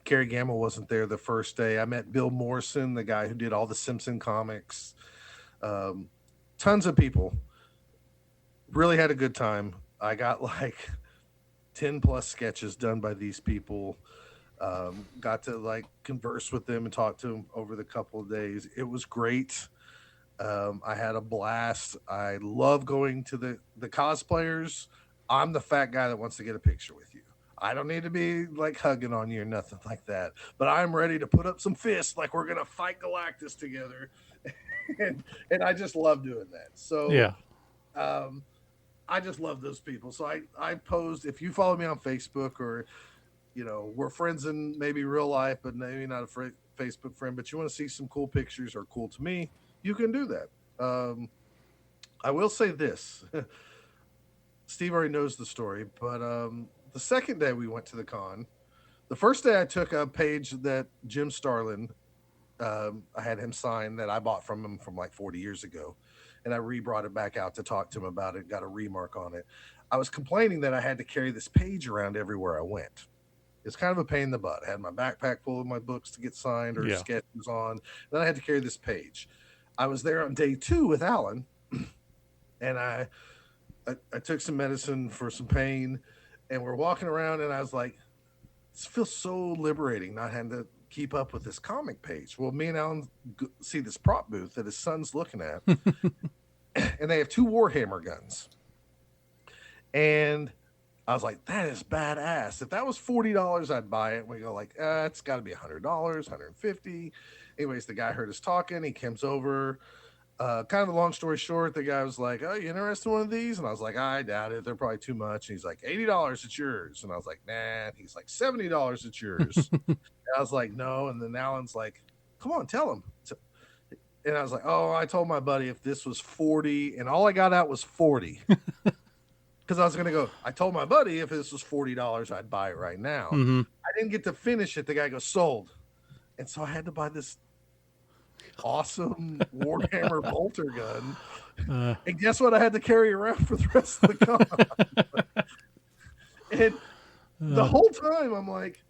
Carrie Gamble wasn't there the first day. I met Bill Morrison, the guy who did all the Simpson comics. Um, Tons of people. Really had a good time. I got like 10 plus sketches done by these people. Got to like converse with them and talk to them over the couple of days. It was great. I had a blast. I love going to the cosplayers. I'm the fat guy that wants to get a picture with you. I don't need to be like hugging on you or nothing like that. But I'm ready to put up some fists like we're gonna fight Galactus together. And I just love doing that. So Yeah. um, I just love those people. So I posed, if you follow me on Facebook or we're friends in maybe real life, but maybe not a Facebook friend, but you want to see some cool pictures or cool to me, you can do that. I will say this. Steve already knows the story, but the second day we went to the con, the first day I took a page that Jim Starlin, I had him sign that I bought from him from like 40 years ago. and I re-brought it back out to talk to him about it. Got a remark on it. I was complaining that I had to carry this page around everywhere I went. It's kind of a pain in the butt. I had my backpack full of my books to get signed or Yeah. sketches on. Then I had to carry this page. I was there on day 2 with Alan, and I took some medicine for some pain, and we're walking around, and I was like, this feels so liberating not having to keep up with this comic page. Well, me and Alan see this prop booth that his son's looking at, and they have 2 Warhammer guns. And I was like, that is badass. If that was $40, I'd buy it. We go like, it's got to be $100, 150. Anyways, the guy heard us talking. He comes over. Kind of a long story short, the guy was like, "Oh, you interested in one of these?" And I was like, "I doubt it. They're probably too much." And he's like, $80, it's yours. And I was like, "Nah." And he's like, $70, it's yours. And I was like, "No." And then Alan's like, "Come on, tell him." And I was like, "Oh, I told my buddy if this was 40, and all I got out was 40." Because I was gonna go, I told my buddy if this was $40, I'd buy it right now. Mm-hmm. I didn't get to finish it. The guy goes, "Sold." And so I had to buy this awesome Warhammer bolter gun. And guess what? I had to carry around for the rest of the con. And the whole time I'm like,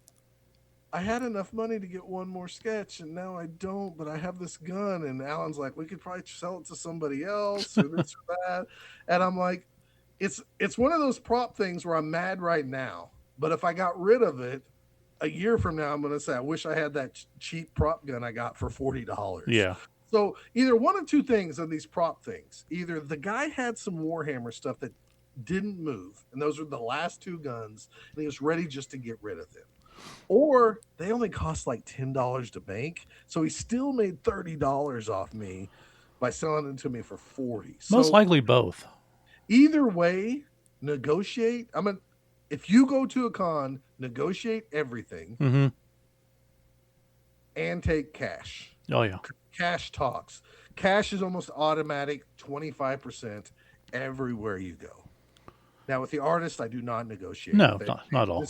I had enough money to get one more sketch, and now I don't, but I have this gun. And Alan's like, we could probably sell it to somebody else or this or that. And I'm like, it's one of those prop things where I'm mad right now. But if I got rid of it, a year from now, I'm going to say, I wish I had that cheap prop gun I got for $40. Yeah. So either one of two things on these prop things. Either the guy had some Warhammer stuff that didn't move, and those were the last 2 guns, and he was ready just to get rid of them. Or they only cost like $10 to make, so he still made $30 off me by selling it to me for 40. Most So likely both. either way, negotiate. If you go to a con, negotiate everything Mm-hmm. and take cash. Oh yeah. Cash talks. Cash is almost automatic, 25% everywhere you go. Now with the artist, I do not negotiate. No, not at all.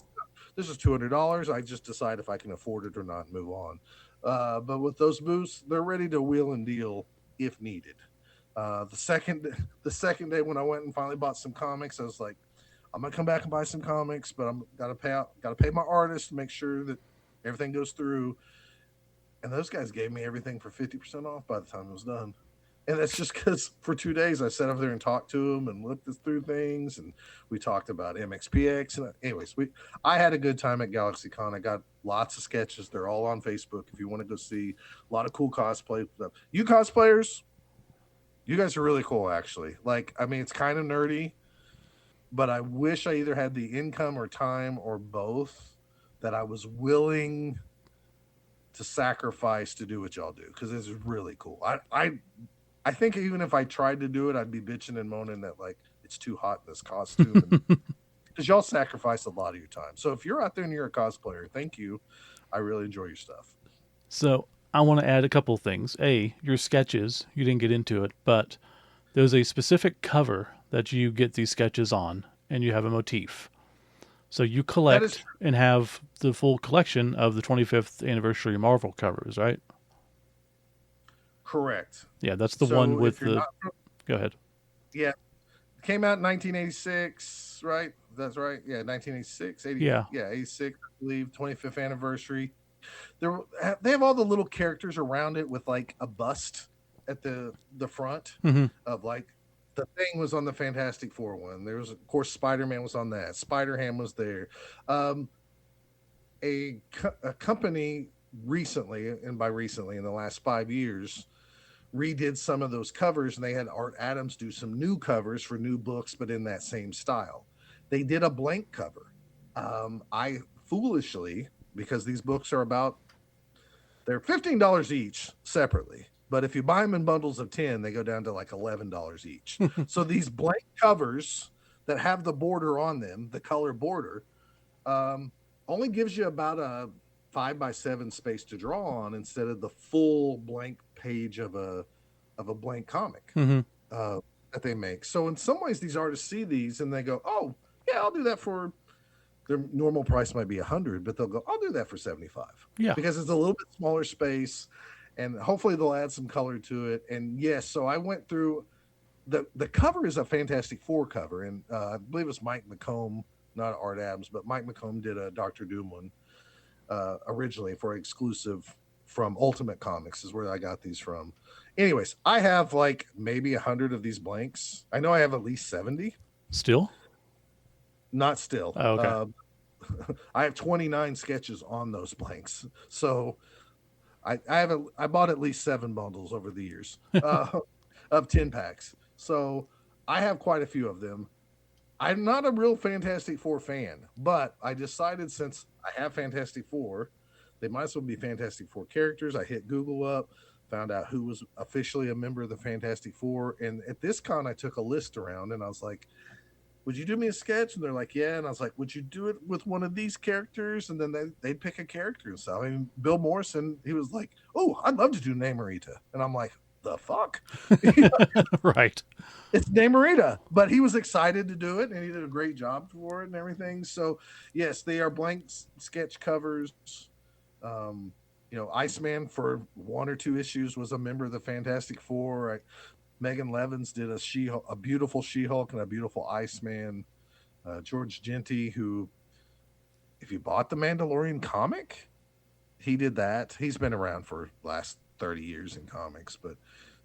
This is $200. I just decide if I can afford it or not and move on. But with those booths, they're ready to wheel and deal if needed. The second day when I went and finally bought some comics, I was like, I'm gonna come back and buy some comics, but I'm gotta pay my artist to make sure that everything goes through. And those guys gave me everything for 50% off by the time it was done. And that's just because for 2 days I sat over there and talked to them and looked through things, and we talked about MXPX. And anyways, I had a good time at GalaxyCon. I got lots of sketches. They're all on Facebook if you want to go see. A lot of cool cosplay stuff. You cosplayers, you guys are really cool, actually. Like, I mean, it's kind of nerdy, but I wish I either had the income or time or both that I was willing to sacrifice to do what y'all do, because this is really cool. I think even if I tried to do it, I'd be bitching and moaning that like it's too hot in this costume, because y'all sacrifice a lot of your time. So if you're out there and you're a cosplayer, thank you. I really enjoy your stuff. So I want to add a couple things. Your sketches, you didn't get into it, but there's a specific cover that you get these sketches on, and you have a motif. So you collect and have the full collection of the 25th anniversary Marvel covers, right? Correct. Yeah, that's the one with the. Go ahead. Yeah, it came out in 1986, right? That's right. Yeah, 1986. 86. Yeah, 86. I believe 25th anniversary. They have all the little characters around it with like a bust at the front of like. The Thing was on the Fantastic Four one. There was, of course, Spider-Man was on that. Spider-Ham was there. A company recently, and by recently, in the last 5 years, redid some of those covers, and they had Art Adams do some new covers for new books, but in that same style. They did a blank cover. I foolishly, because these books are they're $15 each separately. But if you buy them in bundles of 10, they go down to like $11 each. So these blank covers that have the border on them, the color border, only gives you about a 5x7 space to draw on instead of the full blank page of a blank comic that they make. So in some ways, these artists see these and they go, "Oh, yeah, I'll do that for." Their normal price might be 100, but they'll go, "I'll do that for 75." Yeah, because it's a little bit smaller space. And hopefully they'll add some color to it. And yes, so I went through the cover is a Fantastic Four cover, and I believe it's Mike McComb, not Art Adams, but Mike McComb did a Doctor Doom one originally for exclusive from Ultimate Comics, is where I got these from. Anyways, I have like maybe 100 of these blanks. I know I have at least 70. Still? Not still. Oh, okay. I have 29 sketches on those blanks. So I bought at least 7 bundles over the years of 10 packs. So I have quite a few of them. I'm not a real Fantastic Four fan, but I decided since I have Fantastic Four, they might as well be Fantastic Four characters. I hit Google up, found out who was officially a member of the Fantastic Four. And at this con, I took a list around and I was like, would you do me a sketch? And they're like, yeah. And I was like, would you do it with one of these characters? And then they'd pick a character. So, I mean, Bill Morrison, he was like, oh, I'd love to do Namorita. And I'm like, the fuck? Right. It's Namorita. But he was excited to do it and he did a great job for it and everything. So, yes, they are blank sketch covers. Iceman for 1 or 2 issues was a member of the Fantastic Four. Megan Levins did a beautiful She-Hulk and a beautiful Iceman. George Genty, who, if you bought the Mandalorian comic, he did that. He's been around for last 30 years in comics, but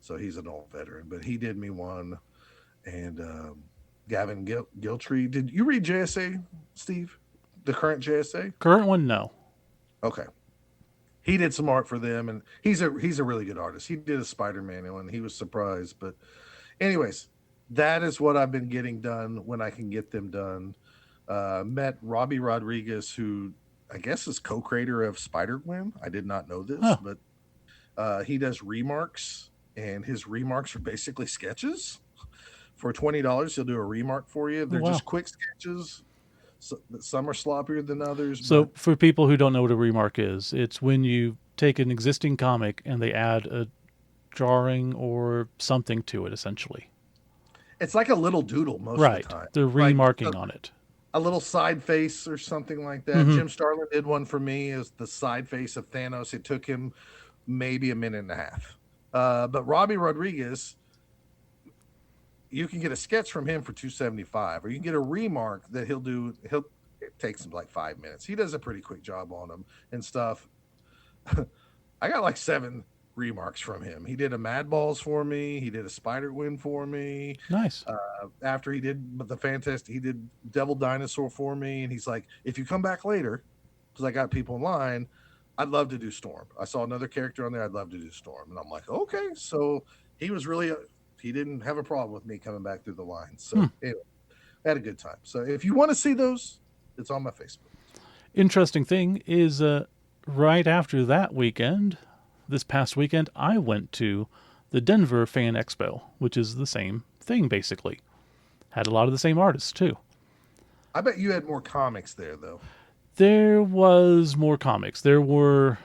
so he's an old veteran. But he did me one, and Gavin Giltree. Did you read JSA, Steve? The current JSA? Current one, no. Okay. He did some art for them, and he's a really good artist. He did a Spider-Man one. He was surprised, but anyways, that is what I've been getting done when I can get them done. Met Robbie Rodriguez, who I guess is co-creator of Spider-Gwen. I did not know this, but he does remarks, and his remarks are basically sketches. For $20, he'll do a remark for you. They're just quick sketches. So, some are sloppier than others. So, for people who don't know what a remark is, it's when you take an existing comic and they add a drawing or something to it, essentially. It's like a little doodle most of the time. They're remarking on it. A little side face or something like that. Jim Starlin did one for me as the side face of Thanos. It took him maybe a minute and a half. But Robbie Rodriguez, you can get a sketch from him for $275, or you can get a remark that it takes him like 5 minutes. He does a pretty quick job on them and stuff. I got like 7 remarks from him. He did a Mad Balls for me. He did a Spider-Gwen for me. Nice. After he did he did Devil Dinosaur for me. And he's like, if you come back later, because I got people in line, I'd love to do Storm. I saw another character on there. I'd love to do Storm. And I'm like, okay. So he was really... he didn't have a problem with me coming back through the line. So anyway, I had a good time. So if you want to see those, it's on my Facebook. Interesting thing is right after that weekend, this past weekend, I went to the Denver Fan Expo, which is the same thing, basically. Had a lot of the same artists, too. I bet you had more comics there, though. There was more comics. There were,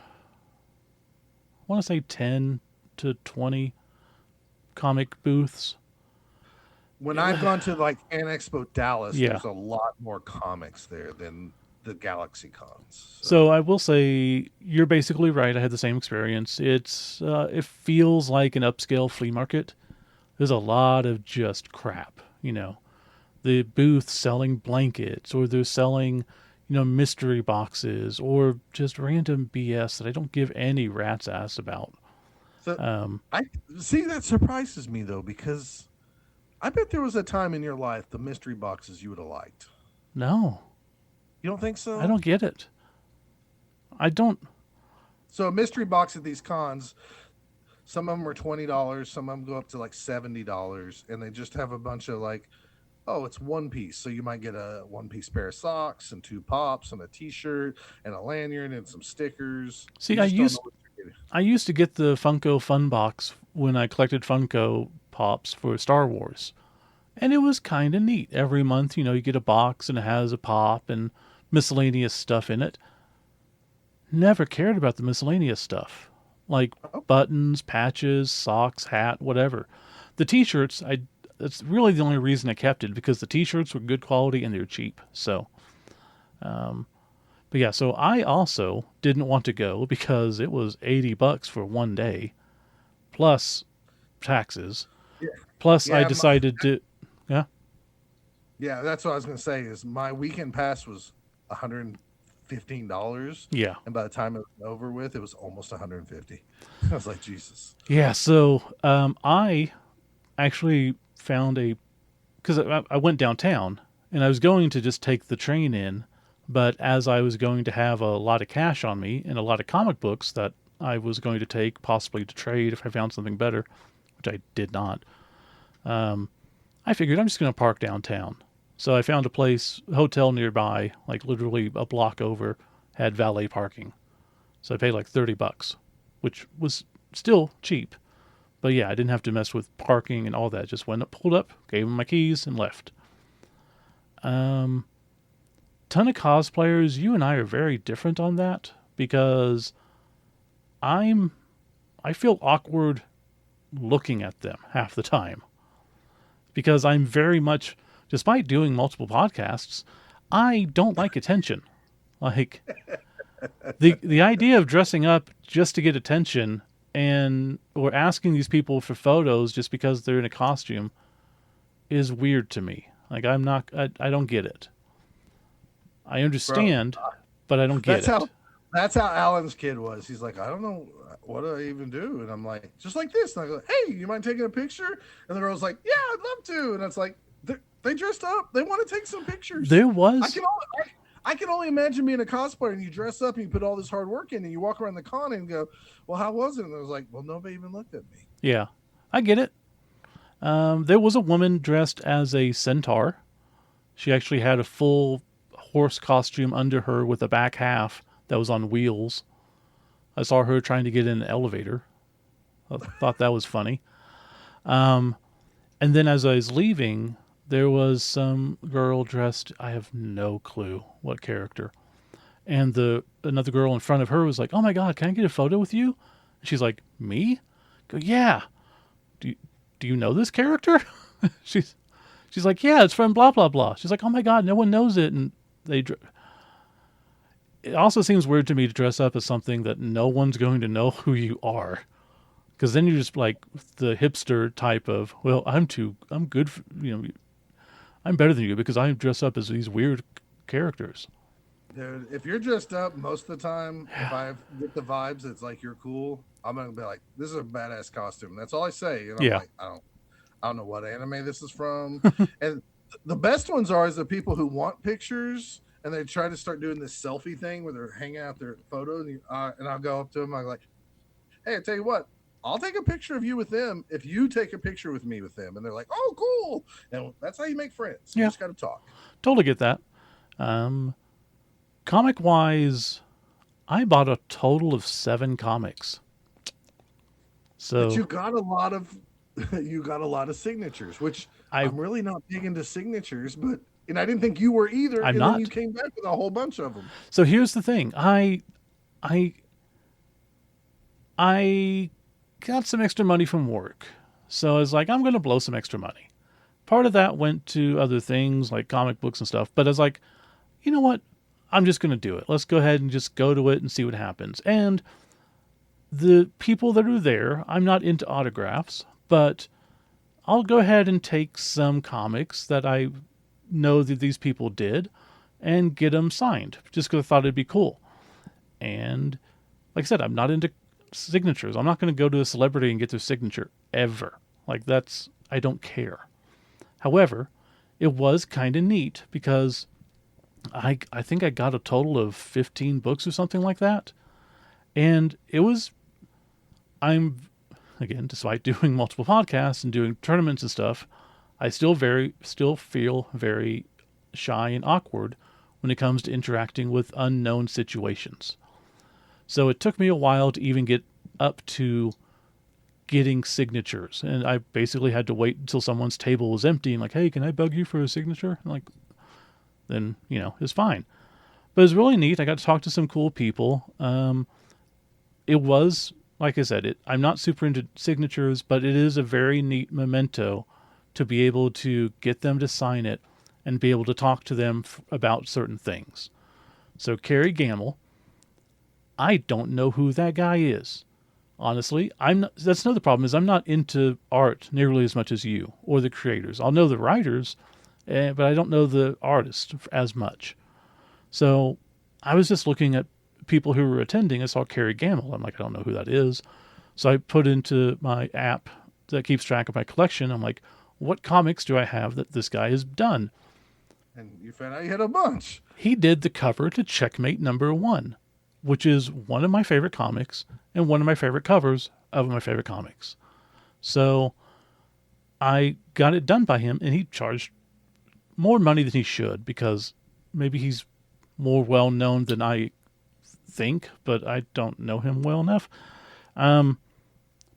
I want to say 10 to 20 comic booths. When I've gone to like Fan Expo Dallas, there's a lot more comics there than the Galaxy Cons. So I will say you're basically right. I had the same experience. It feels like an upscale flea market. There's a lot of just crap, The booth selling blankets, or they're selling, mystery boxes, or just random BS that I don't give any rat's ass about. So I see that surprises me though, because I bet there was a time in your life the mystery boxes you would have liked. No. You don't think so? I don't get it. I don't. So a mystery box at these cons, some of them are $20, some of them go up to like $70, and they just have a bunch of like, oh, it's one piece. So you might get a one-piece pair of socks and 2 pops and a T-shirt and a lanyard and some stickers. See, I used to get the Funko Fun Box when I collected Funko Pops for Star Wars. And it was kind of neat. Every month, you get a box and it has a pop and miscellaneous stuff in it. Never cared about the miscellaneous stuff. Like buttons, patches, socks, hat, whatever. The T-shirts, that's really the only reason I kept it, because the T-shirts were good quality and they're cheap. So, but yeah, so I also didn't want to go because it was $80 for one day, plus taxes. Yeah. Plus, I Yeah, decided to. Yeah, yeah, that's what I was gonna say. Is my weekend pass was $115, yeah, and by the time it was over with, it was almost 150. I was like, Jesus, yeah. So I actually found a because I went downtown and I was going to just take the train in, but as I was going to have a lot of cash on me and a lot of comic books that I was going to take possibly to trade if I found something better, which I did not. Um, I figured I'm just going to park downtown. So I found a place, a hotel nearby, like literally a block over, had valet parking. So I paid like $30, which was still cheap. But yeah, I didn't have to mess with parking and all that. Just went up, pulled up, gave them my keys, and left. Um, Ton of cosplayers. You and I are very different on that because I'm I feel awkward looking at them half the time because I'm very much, despite doing multiple podcasts, I don't like attention. Like the idea of dressing up just to get attention and or asking these people for photos just because they're in a costume is weird to me. Like I don't get it. I bro. understand, but I don't get That's it. how Alan's kid was. He's like, I don't know what do I even do, and I'm like, just like this. And I go, hey, you mind taking a picture? And the girl's like, yeah, I'd love to. And it's like, they dressed up. They want to take some pictures. There I was can only, I can only imagine being a cosplayer and you dress up and you put all this hard work in and you walk around the con and go, well, how was it? And I was like, well, nobody even looked at me. yeah, I get it. There was a woman dressed as a centaur. She actually had a full horse costume under her with a back half that was on wheels. I saw her trying to get in an elevator. I thought that was funny. Um, and then as I was leaving, there was some girl dressed. I have no clue what character. And the another girl in front of her was like, "Oh my god, can I get a photo with you?" And she's like, "Me?" I go, "Yeah. Do you, do you know this character?" she's she's like, "Yeah, it's from blah blah blah." She's like, "Oh my god, no one knows it." And they it also seems weird to me to dress up as something that no one's going to know who you are. Because then you're just like the hipster type of, well, I'm good, I'm better than you because I dress up as these weird characters. Dude, if you're dressed up most of the time, if I get the vibes, it's like you're cool. I'm gonna be like, this is a badass costume. That's all I say. And I'm Yeah. like, I don't know what anime this is from. And the best ones are is the people who want pictures and they try to start doing this selfie thing where they're hanging out their photo and I'll go up to them. I'm like, hey, I tell you what, I'll take a picture of you with them if you take a picture with me with them. And they're like, oh, cool. And that's how you make friends. You Yeah. just got to talk. Totally get that. Um, Comic wise, I bought a total of 7 comics. But So you got a lot of signatures, which I, I'm really not big into signatures, but and I didn't think you were either. I'm And then you not. came back with a whole bunch of them. So here's the thing. I, I got some extra money from work. So I was like, I'm going to blow some extra money. Part of that went to other things like comic books and stuff. But I was like, you know what? I'm just going to do it. Let's go ahead and just go to it and see what happens. And the people that are there, I'm not into autographs, but I'll go ahead and take some comics that I know that these people did and get them signed just because I thought it'd be cool. And like I said, I'm not into signatures. I'm not going to go to a celebrity and get their signature ever. Like I don't care. However, it was kind of neat because I think I got a total of 15 books or something like that. And it was, I'm, again, despite doing multiple podcasts and doing tournaments and stuff, I still feel very shy and awkward when it comes to interacting with unknown situations. So it took me a while to even get up to getting signatures. And I basically had to wait until someone's table was empty and like, hey, can I bug you for a signature? And like, then, it's fine. But it was really neat. I got to talk to some cool people. It was, like I said, I'm not super into signatures, but it is a very neat memento to be able to get them to sign it and be able to talk to them about certain things. So Carrie Gamble, I don't know who that guy is. Honestly, I'm not, that's another problem is I'm not into art nearly as much as you or the creators. I'll know the writers, but I don't know the artists as much. So I was just looking at people who were attending. I saw Carrie Gamble. I'm like, I don't know who that is. So I put into my app that keeps track of my collection. I'm like, what comics do I have that this guy has done? And you found out you had a bunch. He did the cover to Checkmate #1, which is one of my favorite comics and one of my favorite covers of my favorite comics. So I got it done by him, and he charged more money than he should because maybe he's more well known than I think, but I don't know him well enough. Um,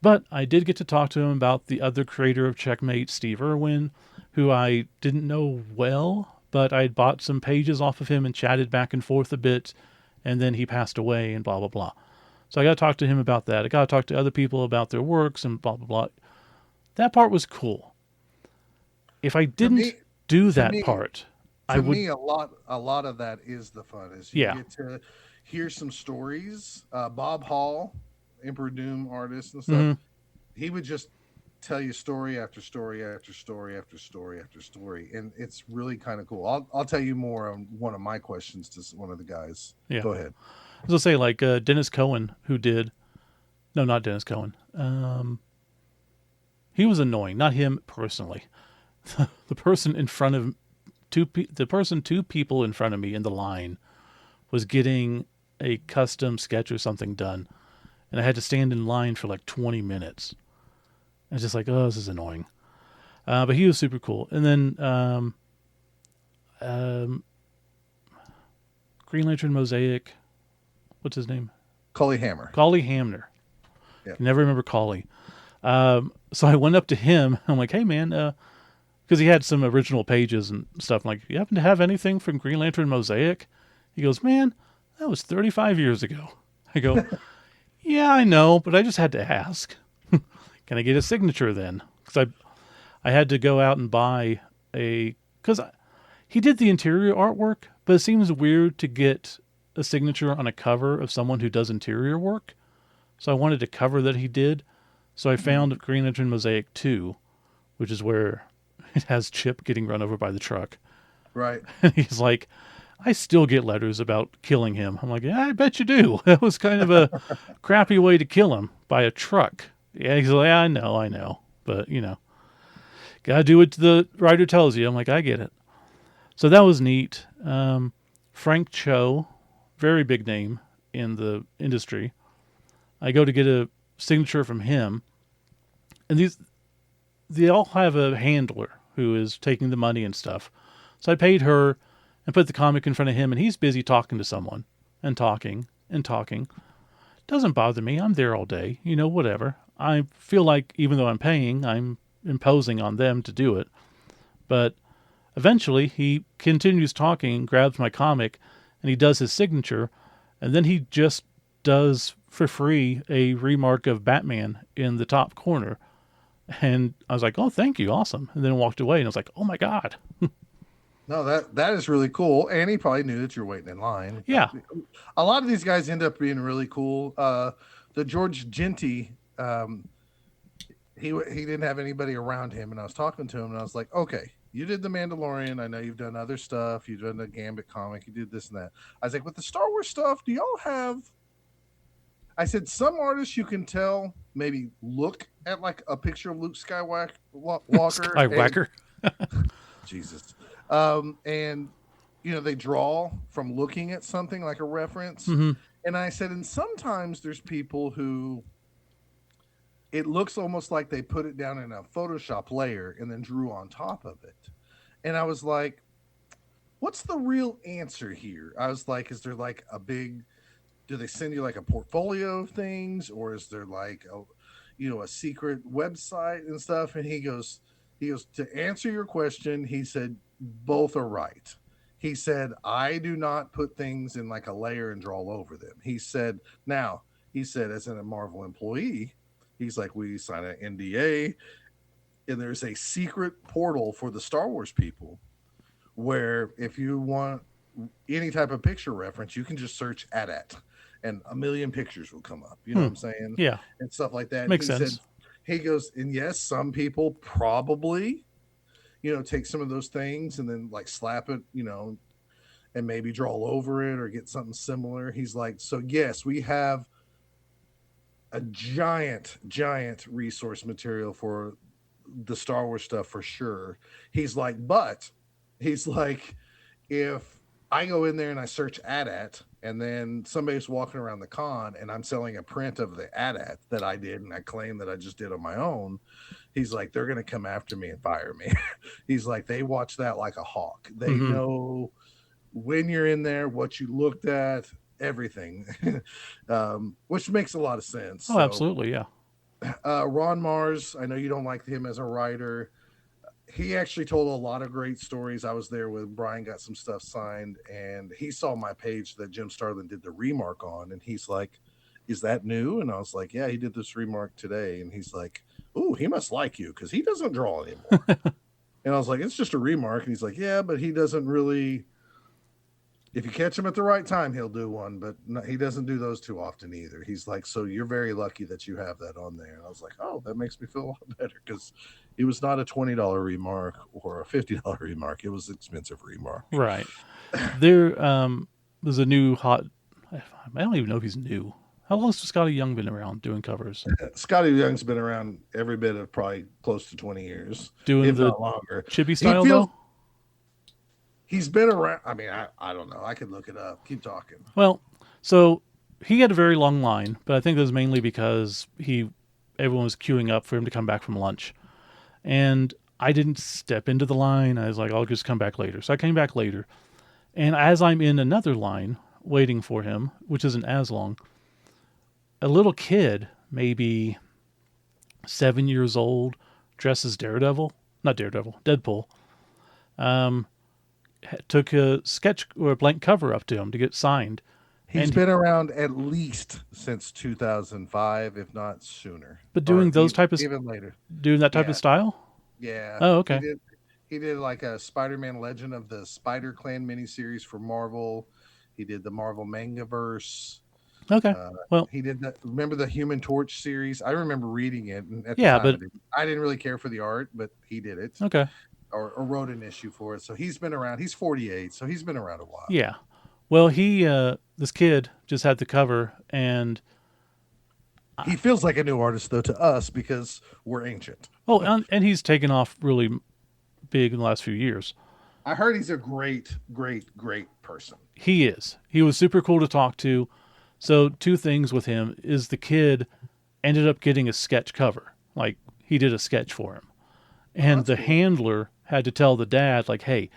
but I did get to talk to him about the other creator of Checkmate, Steve Irwin, who I didn't know well, but I'd bought some pages off of him and chatted back and forth a bit, and then he passed away and blah, blah, blah. So I got to talk to him about that. I got to talk to other people about their works and blah, blah, blah. That part was cool. If I To didn't me, do to that me, part, I to would, me, a lot of that is the fun. Is you yeah. get to hear some stories. Bob Hall, Emperor Doom artist and stuff. Hmm. He would just tell you story after story after story after story after story, and it's really kind of cool. I'll tell you more on one of my questions to one of the guys. Yeah. Go ahead. I was going to say, like Dennis Cohen, who did, no, not Dennis Cohen. He was annoying, not him personally. The person in front of the person two people in front of me in the line was getting a custom sketch or something done, and I had to stand in line for like 20 minutes. I was just like, oh, this is annoying. But he was super cool. And then um, Green Lantern Mosaic, what's his name? Cully Hammer. Collie Hamner. Yeah. Can never remember Collie. So I went up to him. I'm like, hey man, because he had some original pages and stuff. I'm like, you happen to have anything from Green Lantern Mosaic? He goes, man, that was 35 years ago. I go, yeah, I know, but I just had to ask. Can I get a signature then? Because I had to go out and buy a because he did the interior artwork, but it seems weird to get a signature on a cover of someone who does interior work. So I wanted a cover that he did. So I Mhm. found Green Lantern Mosaic 2, which is where it has Chip getting run over by the truck. Right. And he's like, I still get letters about killing him. I'm like, yeah, I bet you do. That was kind of a crappy way to kill him by a truck. Yeah, he's like, yeah, I know. But, gotta do what the writer tells you. I'm like, I get it. So that was neat. Frank Cho, very big name in the industry. I go to get a signature from him, and they all have a handler who is taking the money and stuff. So I paid her and put the comic in front of him, and he's busy talking to someone and talking and talking. Doesn't bother me. I'm there all day, whatever. I feel like even though I'm paying, I'm imposing on them to do it. But eventually, he continues talking, grabs my comic, and he does his signature, and then he just does for free a remark of Batman in the top corner. And I was like, oh, thank you, awesome. And then walked away, and I was like, oh my God. No, that is really cool. And he probably knew that you're waiting in line. Yeah. A lot of these guys end up being really cool. The George Genty, he didn't have anybody around him, and I was talking to him, and I was like, okay, you did the Mandalorian. I know you've done other stuff. You've done the Gambit comic. You did this and that. I was like, with the Star Wars stuff, do y'all have? I said some artists you can tell maybe look at like a picture of Luke Skywalker, and Skywalker. Jesus, and they draw from looking at something like a reference. Mm-hmm. And I said, and sometimes there's people who it looks almost like they put it down in a Photoshop layer and then drew on top of it. And I was like, what's the real answer here? I was like, is there like a big, do they send you like a portfolio of things, or is there like a secret website and stuff? And he goes, to answer your question, he said, both are right. He said, I do not put things in like a layer and draw all over them. He said, as a Marvel employee, he's like, we sign an NDA, and there's a secret portal for the Star Wars people where if you want any type of picture reference, you can just search at it. and a million pictures will come up. You know what Hmm. I'm saying? Yeah. And stuff like that. And Makes he said, sense. he goes, and yes, some people probably, take some of those things and then like slap it, and maybe draw over it or get something similar. He's like, so yes, we have a giant resource material for the Star Wars stuff for sure. He's like, but he's like, if I go in there and I search AT-AT and then somebody's walking around the con and I'm selling a print of the AT-AT that I did and I claim that I just did on my own, he's like, they're going to come after me and fire me. He's like, they watch that like a hawk. They Mm-hmm. know when you're in there, what you looked at, everything, which makes a lot of sense. Oh, So, absolutely. Yeah. Ron Mars, I know you don't like him as a writer. He actually told a lot of great stories. I was there when Brian got some stuff signed, and he saw my page that Jim Starlin did the remark on, and he's like, "Is that new?" And I was like, "Yeah, he did this remark today." And he's like, "Ooh, he must like you because he doesn't draw anymore." And I was like, "It's just a remark." And he's like, "Yeah, but he doesn't really. If you catch him at the right time, he'll do one, but no, he doesn't do those too often either." He's like, "So you're very lucky that you have that on there." And I was like, "Oh, that makes me feel a lot better because it was not a $20 remark or a $50 remark. It was an expensive remark." Right. There there's a new hot. I don't even know if he's new. How long has Scotty Young been around doing covers? Scotty Young's been around every bit of probably close to 20 years, Doing if the not longer. chibi He style feels though? he's been around. I mean, I don't know. I could look it up. Keep talking. Well, so he had a very long line, but I think it was mainly because everyone was queuing up for him to come back from lunch. And I didn't step into the line. I was like, I'll just come back later. So I came back later. And as I'm in another line waiting for him, which isn't as long, a little kid, maybe 7 years old, dressed as Daredevil, not Daredevil, Deadpool, um, took a sketch or a blank cover up to him to get signed. He's And been around at least since 2005, if not sooner, but or doing those type of even later. doing that type of Yeah, style. yeah. Oh, He okay. did. He did like a Spider-Man Legend of the Spider Clan miniseries for Marvel. He did the Marvel Mangaverse. Okay. Uh, Well, he did that. Remember the Human Torch series? I remember reading it, and at the yeah, time, but I didn't really care for the art, but he did it, okay. or wrote an issue for it. So he's been around. He's 48, so he's been around a while. Yeah. Well, this kid just had the cover, and He feels like a new artist though to us because we're ancient. and he's taken off really big in the last few years. I heard he's a great person. He is. He was super cool to talk to. So two things with him is the kid ended up getting a sketch cover. Like he did a sketch for him. Oh, And that's the cool. handler had to tell the dad, like, hey,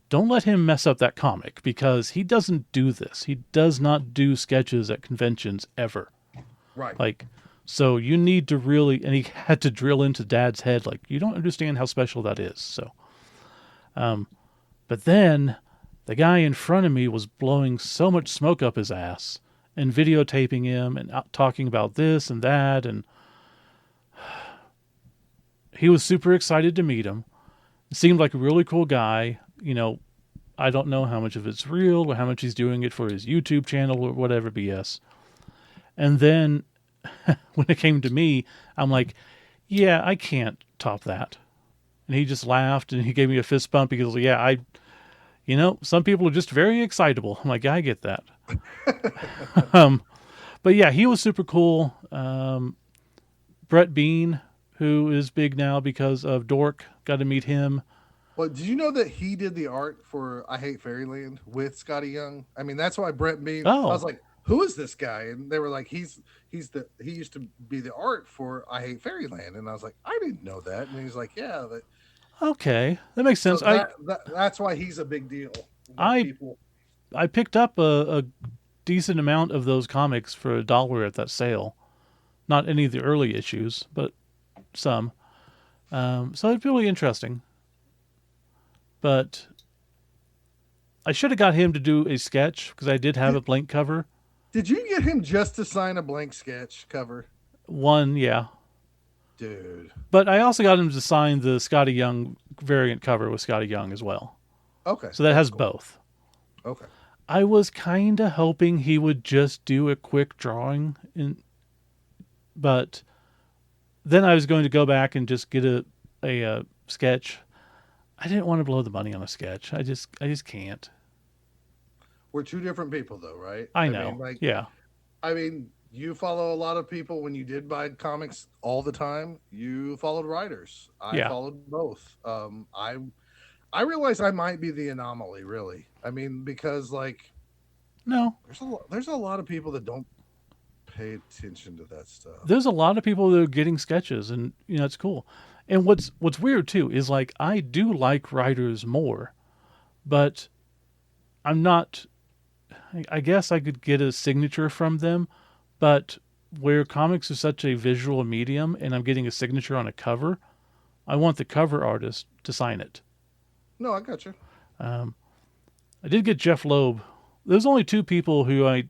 don't let him mess up that comic because he doesn't do this. He does not do sketches at conventions ever. Right. Like, so you need to really, and he had to drill into dad's head, like, you don't understand how special that is. So, but then the guy in front of me was blowing so much smoke up his ass and videotaping him and talking about this and that. And he was super excited to meet him. Seemed like a really cool guy. I don't know how much of it's real or how much he's doing it for his YouTube channel or whatever BS. And then when it came to me, I'm like, yeah, I can't top that. And he just laughed and he gave me a fist bump because, yeah, some people are just very excitable. I'm like, yeah, I get that. um, but yeah, he was super cool. Brett Bean, who is big now because of Dork, got to meet him. Well, did you know that he did the art for I Hate Fairyland with Scotty Young? I mean, that's why Brett Bean. I was Oh, like, who is this guy? And they were like, he used to be the art for I Hate Fairyland, and I was like, I didn't know that. And he's like, yeah. okay, that makes So sense. I that's why he's a big deal with I people. I picked up a decent amount of those comics for $1 at that sale. Not any of the early issues, but some. So it's really interesting. But I should have got him to do a sketch because I did have Did, a blank cover. did you get him just to sign a blank sketch cover, One, yeah. dude? But I also got him to sign the Scotty Young variant cover with Scotty Young as well. Okay, So that that's has cool. both. Okay, I was kind of hoping he would just do a quick drawing, but then I was going to go back and just get a sketch. I didn't want to blow the money on a sketch. I just can't. We're two different people, though, right? I I mean, know. like, Yeah. I mean, you follow a lot of people when you did buy comics all the time. You followed writers. I Yeah. followed both. I realize I might be the anomaly, really. I mean, because like No. there's a lot of people that don't pay attention to that stuff. There's a lot of people that are getting sketches, and it's cool. And what's weird too is like I do like writers more, but I'm not. I guess I could get a signature from them, but where comics is such a visual medium, and I'm getting a signature on a cover, I want the cover artist to sign it. No, I got you. Um, I did get Jeff Loeb. There's only two people who I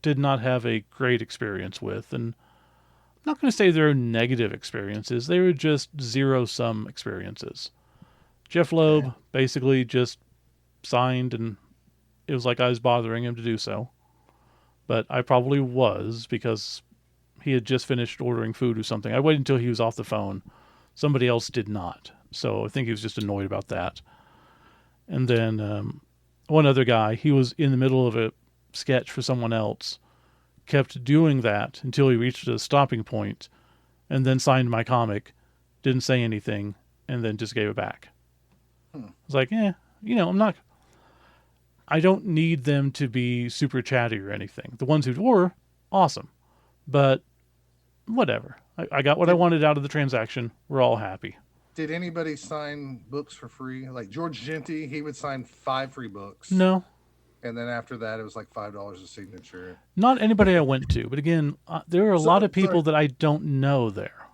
did not have a great experience with, and I'm not going to say they're negative experiences. They were just zero sum experiences. Jeff Okay. Loeb basically just signed, and it was like I was bothering him to do so. But I probably was because he had just finished ordering food or something. I waited until he was off the phone. Somebody else did not. So I think he was just annoyed about that. And then one other guy, he was in the middle of a sketch for someone else, kept doing that until he reached a stopping point, and then signed my comic, didn't say anything, and then just gave it back. Hmm. I was like, I'm not. I don't need them to be super chatty or anything. The ones who were, awesome. But whatever. I got what I Did wanted out of the transaction. We're all happy. did anybody sign books for free? Like George Genty, he would sign 5 free books, No, and then after that, it was like $5 a signature. not anybody I went to. But again, there are a lot of So people that I don't know there.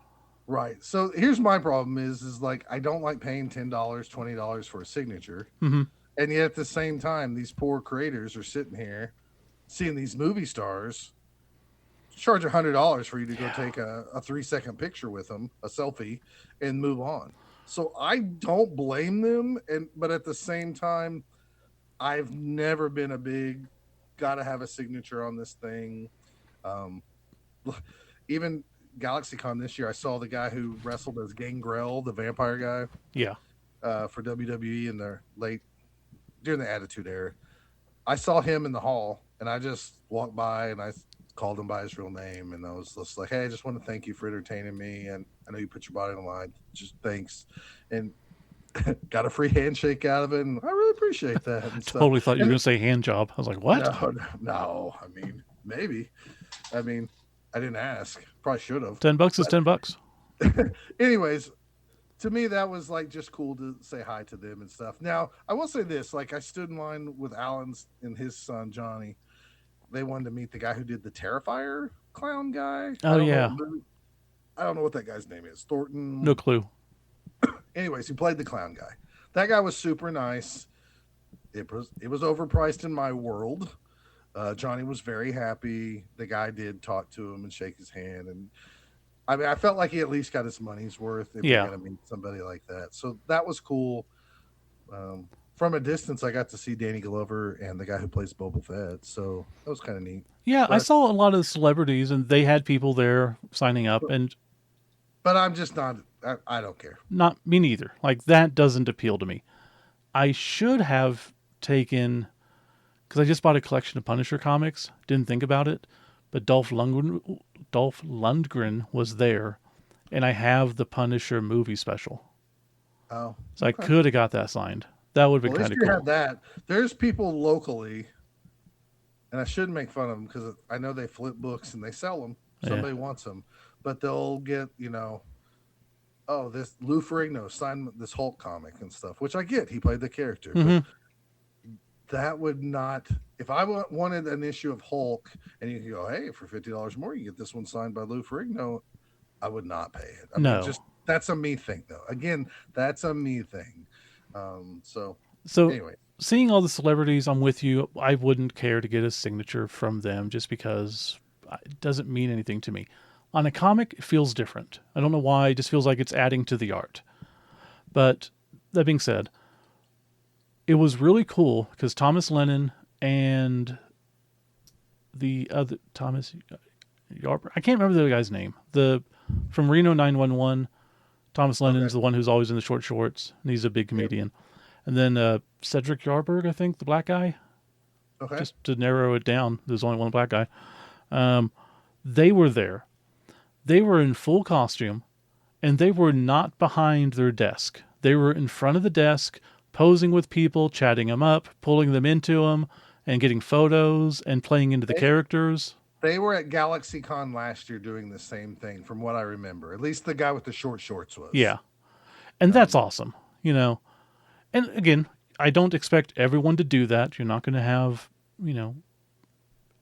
right. So here's my problem is like I don't like paying $10, $20 for a signature. Hmm. And yet at the same time, these poor creators are sitting here seeing these movie stars charge $100 for you to go Yeah. take a 3 second picture with them, a selfie, and move on. So I don't blame them, and but at the same time, I've never been a big gotta have a signature on this thing. Um, even GalaxyCon this year, I saw the guy who wrestled as Gangrel, the vampire Yeah. guy, for WWE in the late during the Attitude Era. I saw him in the hall, and I just walked by and I called him by his real name, and I was just like, "Hey, I just want to thank you for entertaining me, and I know you put your body on the line. Just thanks." And got a free handshake out of it, and I really appreciate that and stuff. Totally thought you were And going to say hand job. I was like, what? no, I mean, maybe. I mean, I didn't ask. Probably should have. $10 is But $10. anyways, to me that was like just cool to say hi to them and stuff. Now, I will say this, like I stood in line with Alan's and his son Johnny. They wanted to meet the guy who did the Terrifier clown guy. I Oh don't know yeah. what movie, I don't know what that guy's name is. No Thornton. clue. Anyways, he played the clown guy. That guy was super nice. It was overpriced in my world. Johnny was very happy. The guy did talk to him and shake his hand, and I mean, I felt like he at least got his money's worth if you're Yeah. going to meet somebody like that. So that was cool. From a distance, I got to see Danny Glover and the guy who plays Boba Fett, so that was kind of neat. Yeah, I But saw a lot of celebrities and they had people there signing up, and but I'm just not. I don't care. not me neither. Like that doesn't appeal to me. I should have taken, because I just bought a collection of Punisher comics. Didn't think about it, but Dolph Lundgren was there, and I have the Punisher movie special, Oh, so I okay. could have got that signed. That would have Well, been at kind least of you had cool. that. There's people locally, and I shouldn't make fun of them because I know they flip books and they sell them. Yeah. Somebody wants them, but they'll get oh, this Lou Ferrigno signed this Hulk comic and stuff, which I get. He played the character, but Hmm. that would not. If I wanted an issue of Hulk, and you could go, hey, for $50 more, you get this one signed by Lou Ferrigno, I would not pay it. I mean, No. just that's a me thing, though. Again, that's a me thing. So So anyway, seeing all the celebrities, I'm with you. I wouldn't care to get a signature from them just because it doesn't mean anything to me. On a comic, it feels different. I don't know why. It just feels like it's adding to the art. But that being said, it was really cool because Thomas Lennon and the other Thomas Yarber. I can't remember the other guy's name. The from Reno 911. Thomas Okay. Lennon's the one who's always in the short shorts, and he's a big Yep. comedian. And then Cedric Yarberg, I think, the black guy. Okay. Just to narrow it down, there's only one black guy. Um, they were there. They were in full costume, and they were not behind their desk. They were in front of the desk, posing with people, chatting them up, pulling them into them, and getting photos and playing into the They characters. they were at GalaxyCon last year doing the same thing, from what I remember. At least the guy with the short shorts was. Yeah, and that's Um, awesome. You know, and again, I don't expect everyone to do that. You're not going to have, you know,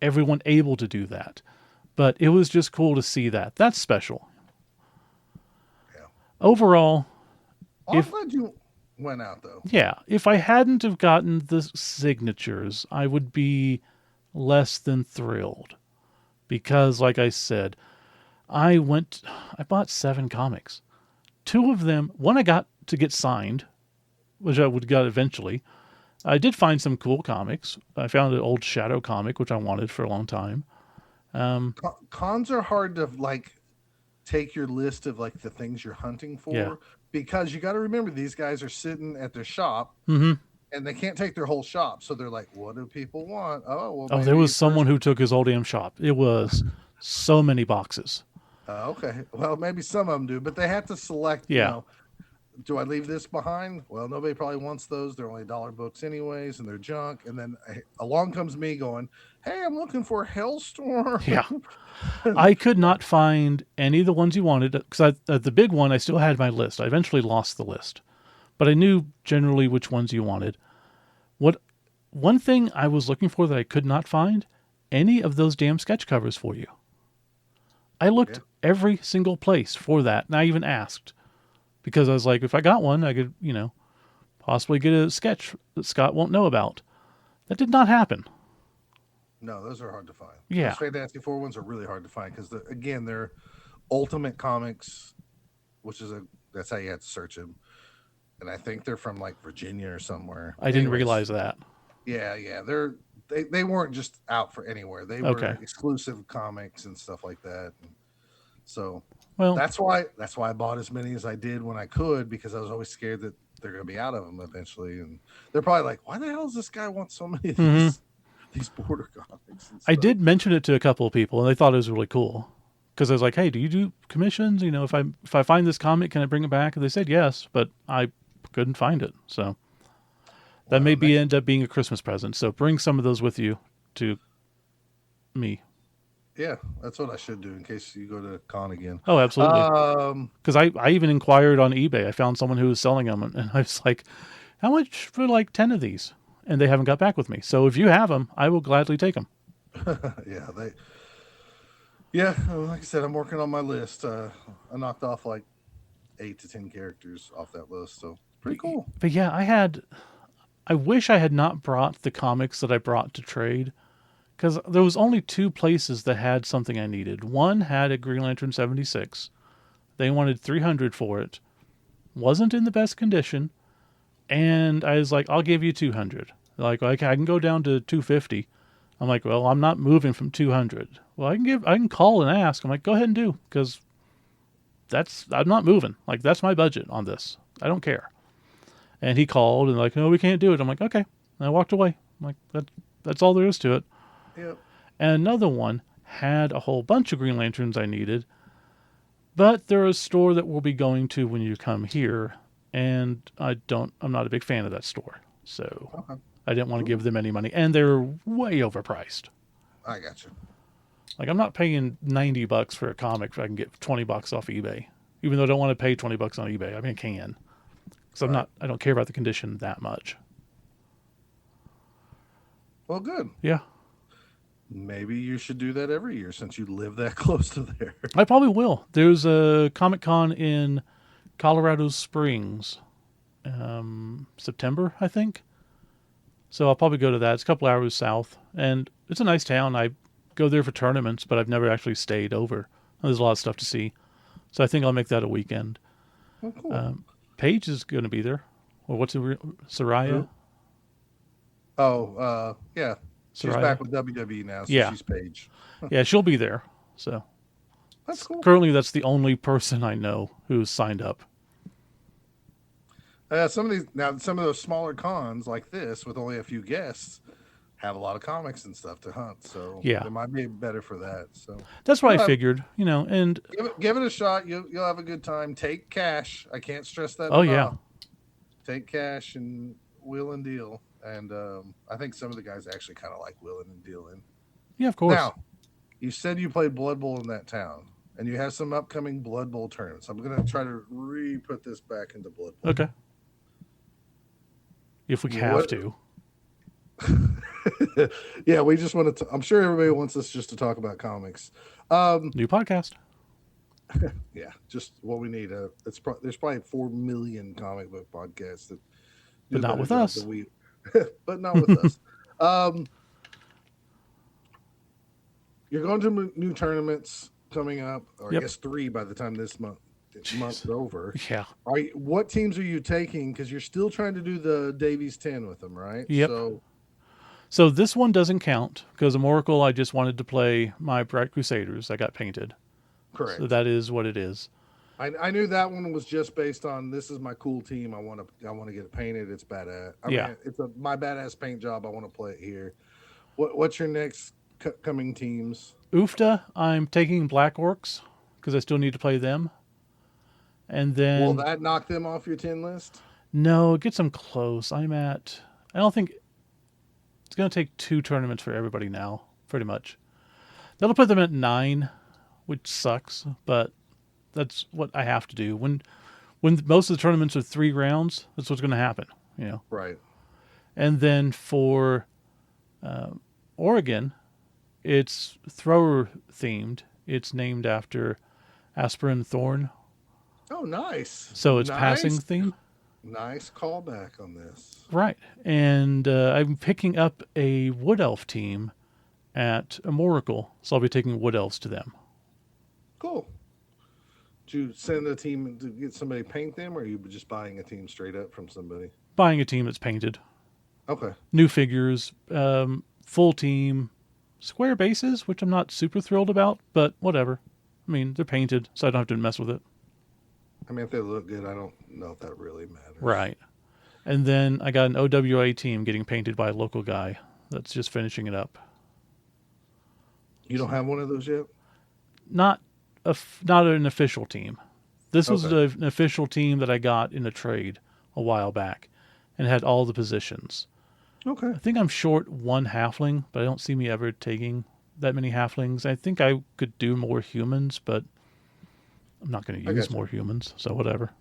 everyone able to do that. But it was just cool to see that. That's special. yeah. Overall, Well, I'm if glad you went out though. yeah, if I hadn't have gotten the signatures, I would be less than thrilled because like I said, I bought 7 comics. 2 of them, one I got to get signed, which I would got eventually. I did find some cool comics. I found an old Shadow comic which I wanted for a long time. Um, Cons are hard to like take your list of like the things you're hunting yeah. for, because you got to remember these guys are sitting at their shop Mhm. and they can't take their whole shop. So they're like, what do people want? Oh, well, Oh, there maybe was someone first. who took his whole damn shop. It was so many boxes. Okay. Well, maybe some of them do, but they have to select, Yeah. do I leave this behind? Well, nobody probably wants those. They're only dollar books anyways, and they're junk. And then along comes me going, hey, I'm looking for Yeah. Hellstorm. I could not find any of the ones you wanted because the big one I still had my list. I eventually lost the list, but I knew generally which ones you wanted. What one thing I was looking for that I could not find any of those damn sketch covers for you. I Yeah. looked every single place for that, and I even asked because I was like, if I got one, I could, possibly get a sketch that Scott won't know about. That did not happen. No, those are hard to find. Yeah. Those Fantastic Four ones are really hard to find because, again, they're Ultimate Comics, which is that's how you have to search them. And I think they're from like Virginia or somewhere. I didn't Anyways, realize that. yeah, yeah, they weren't just out for anywhere. They were Okay. exclusive comics and stuff like that. And so Well, that's why I bought as many as I did when I could, because I was always scared that they're going to be out of them eventually, and they're probably like, why the hell does this guy want so many of hmm these border comics and I stuff? did mention it to a couple of people, and they thought it was really cool. Because I was like, "Hey, do you do commissions? If I find this comic, can I bring it back?" And they said yes, but I couldn't find it. So that may Well, be next, end up being a Christmas present. So bring some of those with you to me. yeah, that's what I should do in case you go to con again. Oh, absolutely. Um, Because I even inquired on eBay. I found someone who was selling them, and I was like, "How much for like 10 of these?" And they haven't got back with me. So if you have them, I will gladly take them. yeah, like I said, I'm working on my list. I knocked off like 8 to 10 characters off that list, so pretty cool. But yeah, I wish I had not brought the comics that I brought to trade because there was only 2 places that had something I needed. One had a Green Lantern 76. They wanted 300 for it. Wasn't in the best condition, and I was like, "I'll give you 200." Like, I can go down to 250. I'm like, "Well, I'm not moving from 200." Well, I can call and ask. I'm like, "Go ahead and do because I'm not moving. Like, that's my budget on this. I don't care." And he called and like, "No, we can't do it." I'm like, "Okay." And I walked away. I'm like, that's all there is to it. Yep. And another one had a whole bunch of Green Lanterns I needed, but they're a store that we'll be going to when you come here, and I'm not a big fan of that store. So Okay. I didn't want to Cool. give them any money, and they're way overpriced. I got you. Like, I'm not paying $90 for a comic if I can get $20 off eBay. Even though I don't want to pay $20 on eBay. I mean, I can. Because Right. I don't care about the condition that much. Well, good. Yeah. Maybe you should do that every year since you live that close to there. I probably will. There's a Comic Con in Colorado Springs, September, I think. So I'll probably go to that. It's a couple hours south, and it's a nice town. I go there for tournaments, but I've never actually stayed over. There's a lot of stuff to see, so I think I'll make that a weekend. Oh, cool. Paige is going to be there, or what's it? Soraya? Who? Oh, yeah. She's Soraya. back with WWE now, so Yeah, she's Paige. Huh, yeah, she'll be there. So that's cool. currently, that's the only person I know who's signed up. Some of those smaller cons like this with only a few guests have a lot of comics and stuff to hunt, so Yeah, they might be better for that. So that's what I you'll have figured. And give it a shot. You'll have a good time. Take cash. I can't stress that oh yeah, enough. Take cash and wheel and deal. And I think some of the guys actually kind of like wheeling and dealing. yeah, of course. Now, you said you played Blood Bowl in that town, and you have some upcoming Blood Bowl tournaments. I'm going to try to re-put this back into Blood Bowl. Okay, if we have What? to. Yeah, we just want to. I'm sure everybody wants us just to talk about comics. Um, New podcast, yeah, just what we need. There's probably 4 million comic book podcasts that do but a not better with job us. than we, but not with us. Um, you're going to new tournaments coming up, or I Yep. guess three by the time this month's Jeez. over. Yeah. What teams are you taking? Because you're still trying to do the Davies 10 with them, right? Yep. So this one doesn't count because Amorical, I just wanted to play my Bright Crusaders. I got painted. So Correct. that is what it is. I knew that one was just based on this is my cool team. I want to get it painted. It's badass. I Yeah. mean, it's my badass paint job. I want to play it here. What's your next coming teams? UFTA, I'm taking Black Orcs because I still need to play them. And Will then, that knock them off your 10 list? no, it gets them close. I don't think it's going to take 2 tournaments for everybody now, pretty much. That'll put them at 9, which sucks, but that's what I have to do. When most of the tournaments are 3 rounds, that's what's going to happen. Right. And then for uh, Oregon, it's thrower themed. It's named after Aspirin Thorn, Oh, nice. so it's passing Nice. theme. Nice callback on this. Right. And I'm picking up a Wood Elf team at Amorical, so I'll be taking Wood Elves to them. Cool. Did you send a team to get somebody to paint them, or are you just buying a team straight up from somebody? Buying a team that's painted, Okay. new figures, full team, square bases, which I'm not super thrilled about, but whatever. I mean, they're painted, so I don't have to mess with it. I mean, if they look good, I don't know if that really matters. Right. And then I got an OWA team getting painted by a local guy that's just finishing it up. You don't So have one of those yet? not not an official team. This was Okay. an official team that I got in a trade a while back and had all the positions. Okay. I think I'm short 1 halfling, but I don't see me ever taking that many halflings. I think I could do more humans, but I'm not going to I use got you. more humans, so whatever.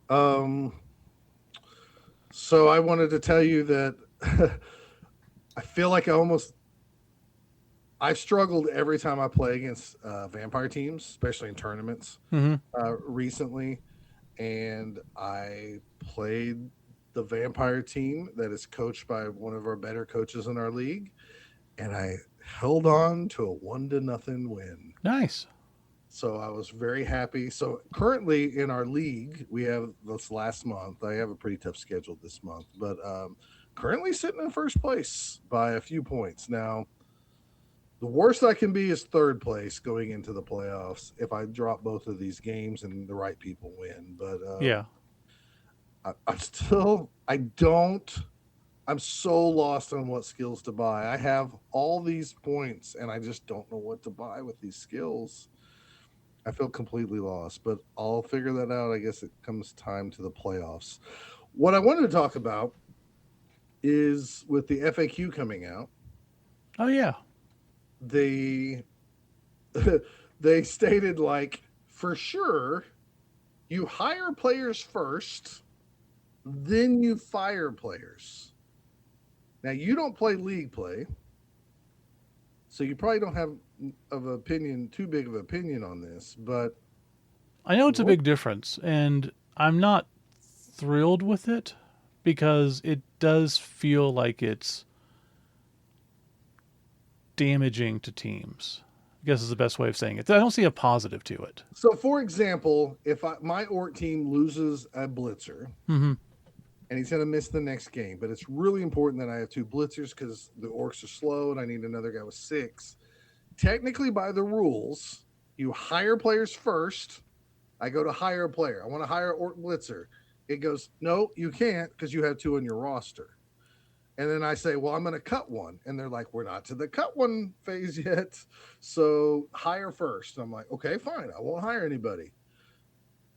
Um, so I wanted to tell you that I feel like I've struggled every time I play against vampire teams, especially in tournaments Mm-hmm. recently. And I played the vampire team that is coached by one of our better coaches in our league, and I held on to a 1-0 win. Nice. So I was very happy. So currently in our league, we have this last month. I have a pretty tough schedule this month, but currently sitting in first place by a few points. Now, the worst I can be is third place going into the playoffs if I drop both of these games and the right people win. But Yeah. I'm so lost on what skills to buy. I have all these points and I just don't know what to buy with these skills. I feel completely lost, but I'll figure that out. I guess it comes time to the playoffs. What I wanted to talk about is with the FAQ coming out, Oh, yeah. they they stated like for sure you hire players first, then you fire players. Now you don't play league play, so you probably don't have too big of an opinion on this, but I know it's a what big difference, and I'm not thrilled with it because it does feel like it's damaging to teams. I guess is the best way of saying it. I don't see a positive to it. so for example, if my orc team loses a blitzer, Mm-hmm. and he's going to miss the next game. But it's really important that I have two blitzers because the orcs are slow and I need another guy with six. Technically, by the rules, you hire players first. I go to hire a player. I want to hire orc blitzer. It goes, no, you can't because you have two on your roster. And then I say, well, I'm going to cut one. And they're like, we're not to the cut one phase yet. So hire first. And I'm like, okay, fine. I won't hire anybody.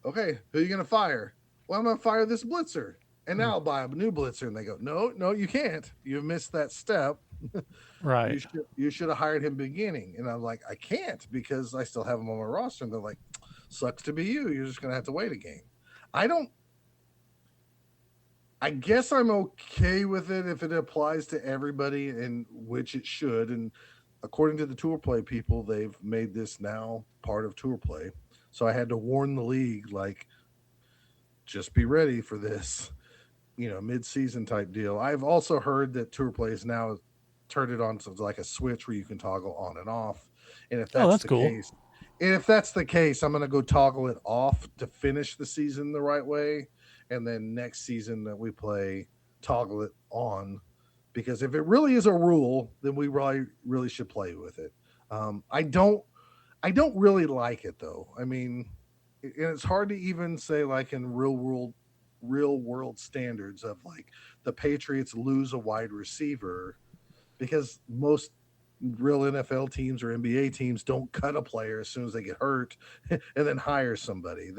Okay, who are you going to fire? Well, I'm going to fire this blitzer. And now I'll buy a new blitzer. And they go, no, no, you can't. You missed that step. you Right. should you should have hired him beginning. And I'm like, I can't because I still have him on my roster. And they're like, sucks to be you. You're just going to have to wait a game. I don't I guess I'm okay with it if it applies to everybody, and which it should. And according to the tour play people, they've made this now part of tour play. So I had to warn the league, like, just be ready for this, mid-season type deal. I've also heard that tour plays now turned it on to like a switch where you can toggle on and off. And Oh, that's cool. if that's the case, I'm going to go toggle it off to finish the season the right way, and then next season that we play, toggle it on. Because if it really is a rule, then we really should play with it. I don't really like it though. I mean, and it's hard to even say like in real world standards of like the Patriots lose a wide receiver because most real NFL teams or NBA teams don't cut a player as soon as they get hurt and then hire somebody.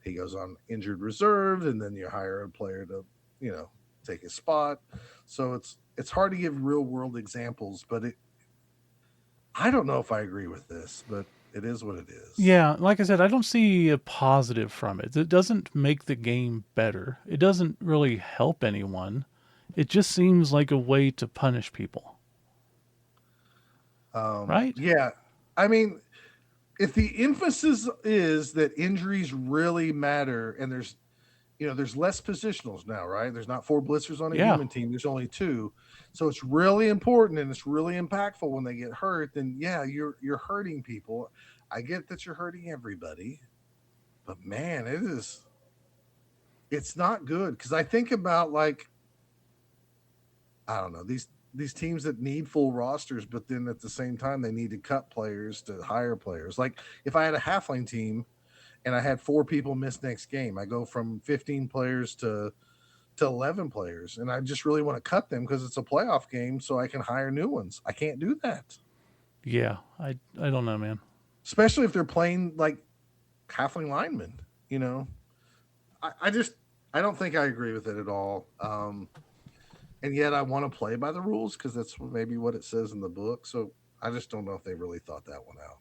He goes on injured reserve and then you hire a player to, you know, take his spot. So it's hard to give real world examples, but I don't know if I agree with this, but it is what it is. Yeah, like I said, I don't see a positive from it. It doesn't make the game better. It doesn't really help anyone. It just seems like a way to punish people, right? Yeah, I mean, if the emphasis is that injuries really matter and there's less positionals now, right? There's not four blitzers on a Yeah. human team, there's only two. So it's really important and it's really impactful when they get hurt, then yeah, you're hurting people. I get that you're hurting everybody, but man, it's not good because I think about like I don't know, these teams that need full rosters, but then at the same time they need to cut players to hire players. Like if I had a halfling team and I had four people miss next game, I go from 15 players to 11 players, and I just really want to cut them because it's a playoff game, so I can hire new ones. I can't do that, Yeah. I don't know, man. especially if they're playing like halfling linemen. You know, I just I don't think I agree with it at all. And yet I want to play by the rules because that's maybe what it says in the book. So I just don't know if they really thought that one out.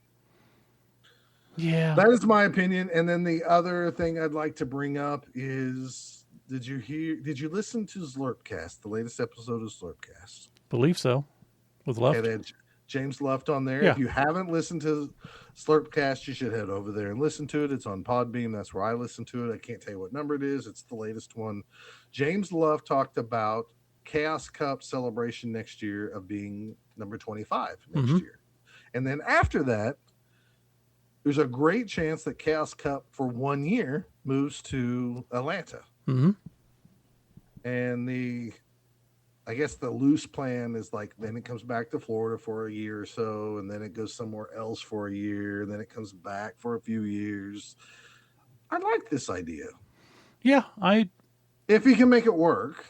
Yeah. That is my opinion. And then the other thing I'd like to bring up is did you listen to Slurpcast, the latest episode of Slurpcast? Believe so. With Okay, Luft. they had James Luft on there. Yeah. If you haven't listened to Slurpcast, you should head over there and listen to it. It's on Podbeam. That's where I listen to it. I can't tell you what number it is. It's the latest one. James Luft talked about Chaos Cup celebration next year of being number 25 Mm-hmm. next year. And then after that, there's a great chance that Chaos Cup for 1 year moves to Atlanta. Mm-hmm. And I guess the loose plan is like then it comes back to Florida for a year or so, and then it goes somewhere else for a year, and then it comes back for a few years. I like this idea Yeah. if he can make it work.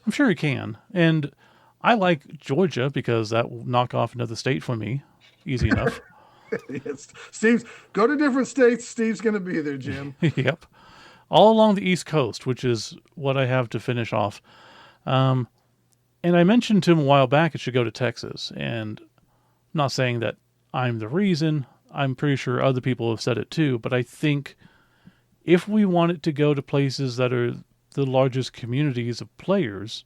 I'm sure he can. And I like Georgia because that will knock off another state for me. Easy enough. Steve's go to different states. Steve's going to be there, Jim. Yep. All along the East Coast, which is what I have to finish off. Um, and I mentioned to him a while back it should go to Texas. And I'm not saying that I'm the reason. I'm pretty sure other people have said it too. But I think if we want it to go to places that are the largest communities of players,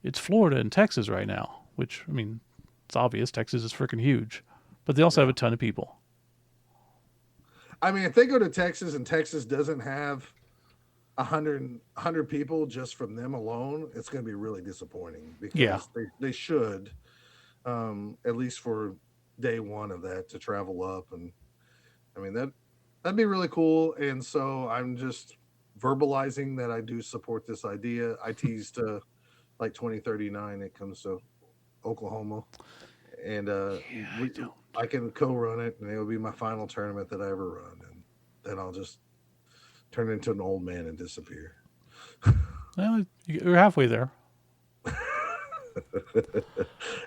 it's Florida and Texas right now, which, I mean, it's obvious. Texas is freaking huge. But they also have Yeah. a ton of people. I mean, if they go to Texas and Texas doesn't have 100 people just from them alone, it's going to be really disappointing Yeah. because they should, at least for day one of that, to travel up. And I mean, that'd be really cool. And so I'm just verbalizing that I do support this idea. I teased like 2039 it comes to Oklahoma, and I we don't. I can co-run it, and it'll be my final tournament that I ever run, and then I'll just turn into an old man and disappear. Well, you're halfway there.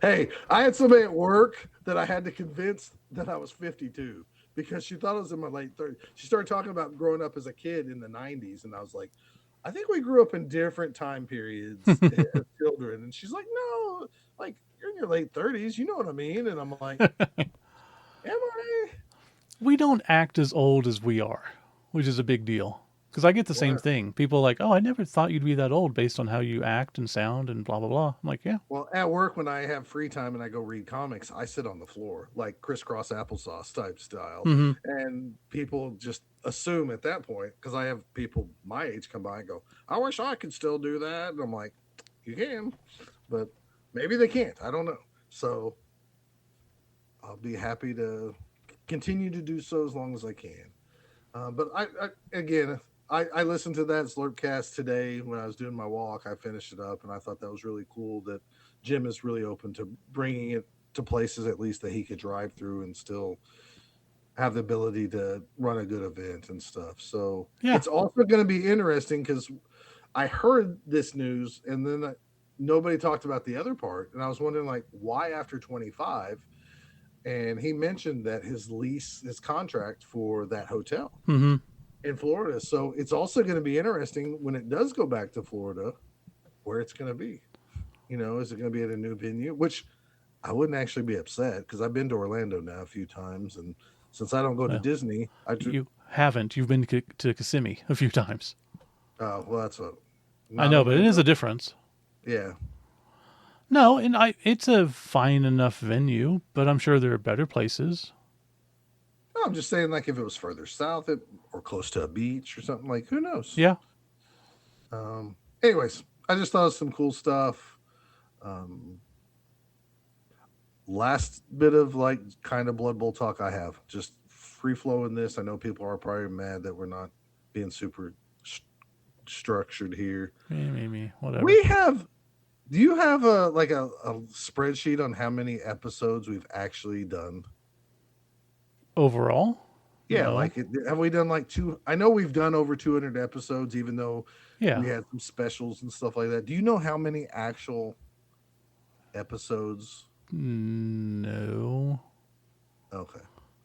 Hey, I had somebody at work that I had to convince that I was 52 because she thought I was in my late 30s. She started talking about growing up as a kid in the 90s, and I was like, I think we grew up in different time periods as children. And she's like, no, like you're in your late 30s. You know what I mean? And I'm like, am I? We don't act as old as we are, which is a big deal. Because I get the same Well, thing. People are like, oh, I never thought you'd be that old based on how you act and sound and blah, blah, blah. I'm like, yeah. Well, at work when I have free time and I go read comics, I sit on the floor like crisscross applesauce type style, Mm-hmm. and people just assume at that point because I have people my age come by and go, "I wish I could still do that," and I'm like, "You can, but maybe they can't. I don't know." So I'll be happy to continue to do so as long as I can. But I again, I listened to that Slurpcast today when I was doing my walk. I finished it up, and I thought that was really cool that Jim is really open to bringing it to places at least that he could drive through and still have the ability to run a good event and stuff. So Yeah. it's also going to be interesting because I heard this news and then nobody talked about the other part, and I was wondering like why after 25. And he mentioned that his contract for that hotel Mm-hmm. in Florida. So it's also going to be interesting when it does go back to Florida, where it's going to be. You know, is it going to be at a new venue? Which I wouldn't actually be upset because I've been to Orlando now a few times, and since I don't go to Well, Disney, I just you haven't. You've been to Kissimmee a few times. well, that's what I not know, but it is Orlando. a difference. Yeah, No, and it's a fine enough venue, but I'm sure there are better places. no, I'm just saying like if it was further south or close to a beach or something like who knows. Yeah. Anyways, I just thought it was some cool stuff. Um, Last bit of like kind of Blood Bowl talk I have. Just free flow in this. I know people are probably mad that we're not being super structured here. Maybe, whatever. We have. Do you have a spreadsheet on how many episodes we've actually done? Overall, Yeah, no. like have we done like two? I know we've done over 200 episodes, even though Yeah. we had some specials and stuff like that. Do you know how many actual episodes? No. Okay,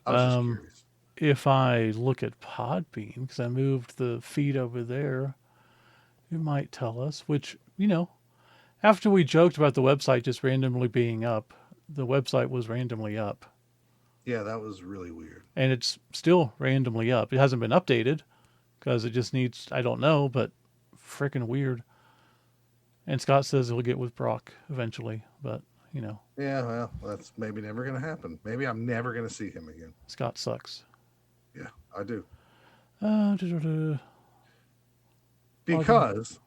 I was just Um, curious. if I look at Podbean, because I moved the feed over there, it might tell us, which, after we joked about the website just randomly being up, the website was randomly up. Yeah, that was really weird. And it's still randomly up. It hasn't been updated because it just needs, I don't know, but freaking weird. And Scott says he'll get with Brock eventually, but, Yeah, well, that's maybe never going to happen. Maybe I'm never going to see him again. Scott sucks. Yeah, I do. Uh, Logging. Because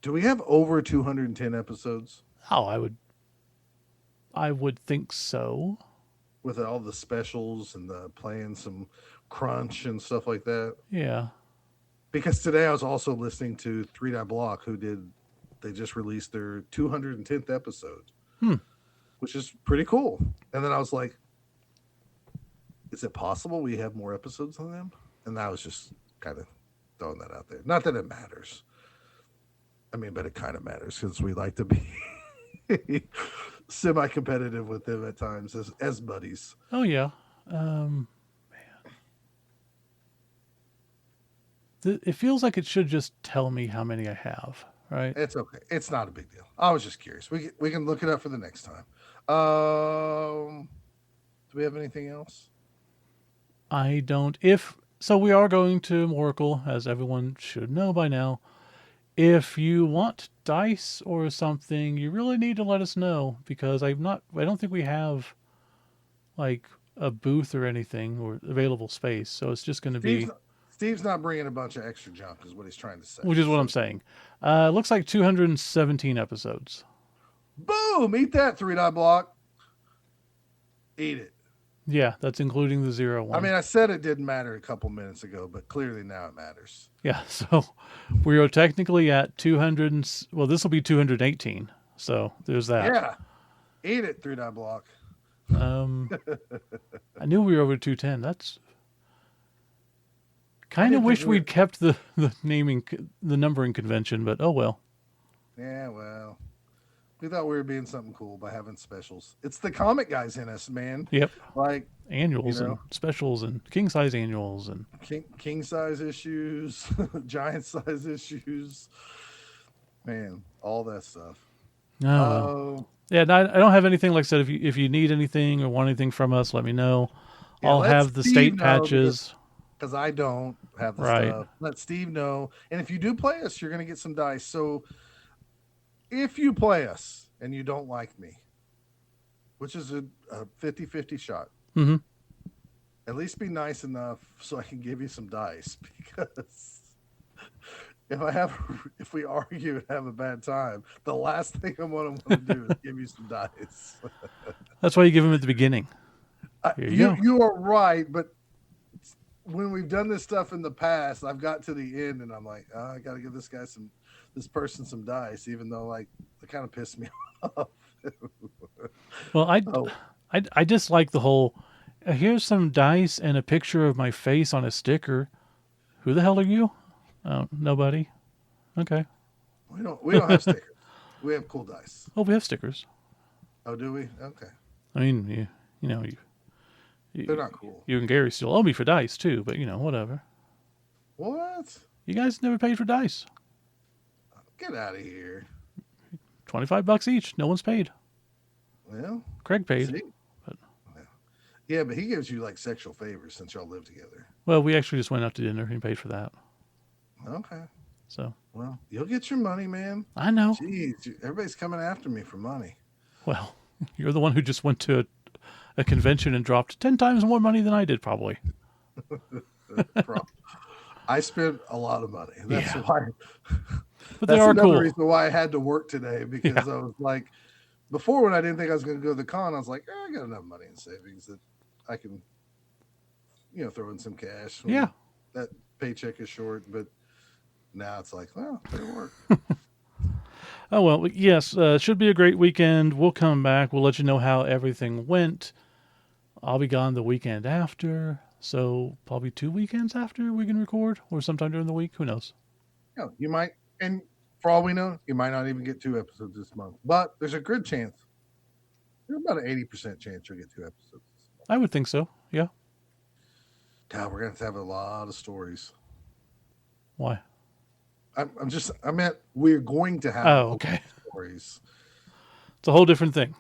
do we have over 210 episodes Oh, I would think so. with all the specials and the playing some crunch and stuff like that? Yeah. Because today I was also listening to Three Dot Block, they just released their 210th episode, Hmm. which is pretty cool. And then I was like, is it possible we have more episodes than them? And I was just kind of throwing that out there. Not that it matters. I mean, but it kind of matters because we like to be semi-competitive with them at times as buddies. Oh, yeah. Um, it feels like it should just tell me how many I have, right? It's okay. It's not a big deal. I was just curious. We can look it up for the next time. Do we have anything else? I don't. If so, we are going to Amorical, as everyone should know by now. If you want dice or something, you really need to let us know because I'm not. I don't think we have like a booth or anything or available space. So it's just going to Steve's be, not, Steve's not bringing a bunch of extra junk, is what he's trying to say. which is what I'm So, saying. Looks like 217 episodes. boom! Eat that 3 Dot Block. Eat it. Yeah, that's including the zero I one. mean, I said it didn't matter a couple minutes ago, but clearly now it matters. Yeah, so we are technically at 200. Well, this will be 218. So there's that. Yeah, eat it, 3 die block. Um, I knew we were over 210. That's I kind of didn't think wish we were. we'd kept the numbering convention, but oh well. Yeah, well, we thought we were being something cool by having specials. It's the comic guys in us, man. Yep. Like, you Annuals know, and specials and king size annuals and king size issues, giant size issues, man, all that stuff. oh well. Oh, Yeah, I don't have anything. Like I said, if you need anything or want anything from us, let me know. yeah, I'll let have the Steve state know patches. because I don't have the Right. stuff. Let Steve know. And if you do play us, you're gonna get some dice. So if you play us and you don't like me, which is a 50-50 shot, Mm-hmm. at least be nice enough so I can give you some dice because if we argue and have a bad time, the last thing I want to do is give you some dice. That's why you give them at the beginning. Here you go. You are right, but when we've done this stuff in the past, I've got to the end and I'm like, oh, I got to give this person some dice, even though like it kind of pissed me off. Well, Oh, I just like the whole. Here's some dice and a picture of my face on a sticker. Who the hell are you? Oh, nobody. Okay. we don't have stickers. We have cool dice. Oh, we have stickers. Oh, do we? Okay, I mean, you know, they're you, not cool. you and Gary still owe me for dice too, but whatever. What? You guys never paid for dice. Get out of here. $25 each. No one's paid. Well, Craig paid. see, But yeah, but he gives you like sexual favors since y'all live together. well, we actually just went out to dinner and paid for that. Okay. So Well, you'll get your money, man. I know. Jeez, everybody's coming after me for money. Well, you're the one who just went to a convention and dropped 10 times more money than I did, probably. I spent a lot of money. That's Yeah. why. But they That's are another cool. reason why I had to work today because Yeah. I was like, before when I didn't think I was going to go to the con, I was like, I got enough money in savings that I can, throw in some cash. Yeah. That paycheck is short, but now it's like, well, better work. Oh, well, yes. Should be a great weekend. We'll come back. We'll let you know how everything went. I'll be gone the weekend after. So probably 2 weekends after we can record or sometime during the week. Who knows? You might, and for all we know, you might not even get 2 episodes this month, but there's a good chance. There's about an 80% chance you'll get 2 episodes this month. I would think so. Yeah. God, we're going to have a lot of stories. Why? I meant we're going to have Oh, okay. stories. It's a whole different thing.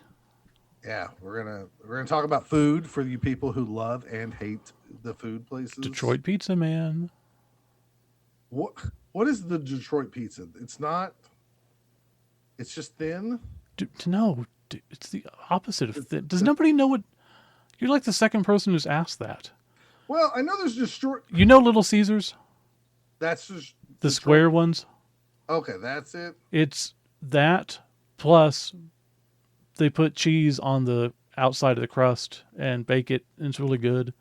Yeah, we're gonna talk about food for you people who love and hate the food places. Detroit Pizza Man. What what is the Detroit pizza? It's not. It's just thin. No, it's the opposite of It's, thin. Does nobody know what? You're like the second person who's asked that. well, I know there's Detroit. You know Little Caesars? That's just The Detroit. square ones? Okay, that's it. It's that plus they put cheese on the outside of the crust and bake it, and it's really good.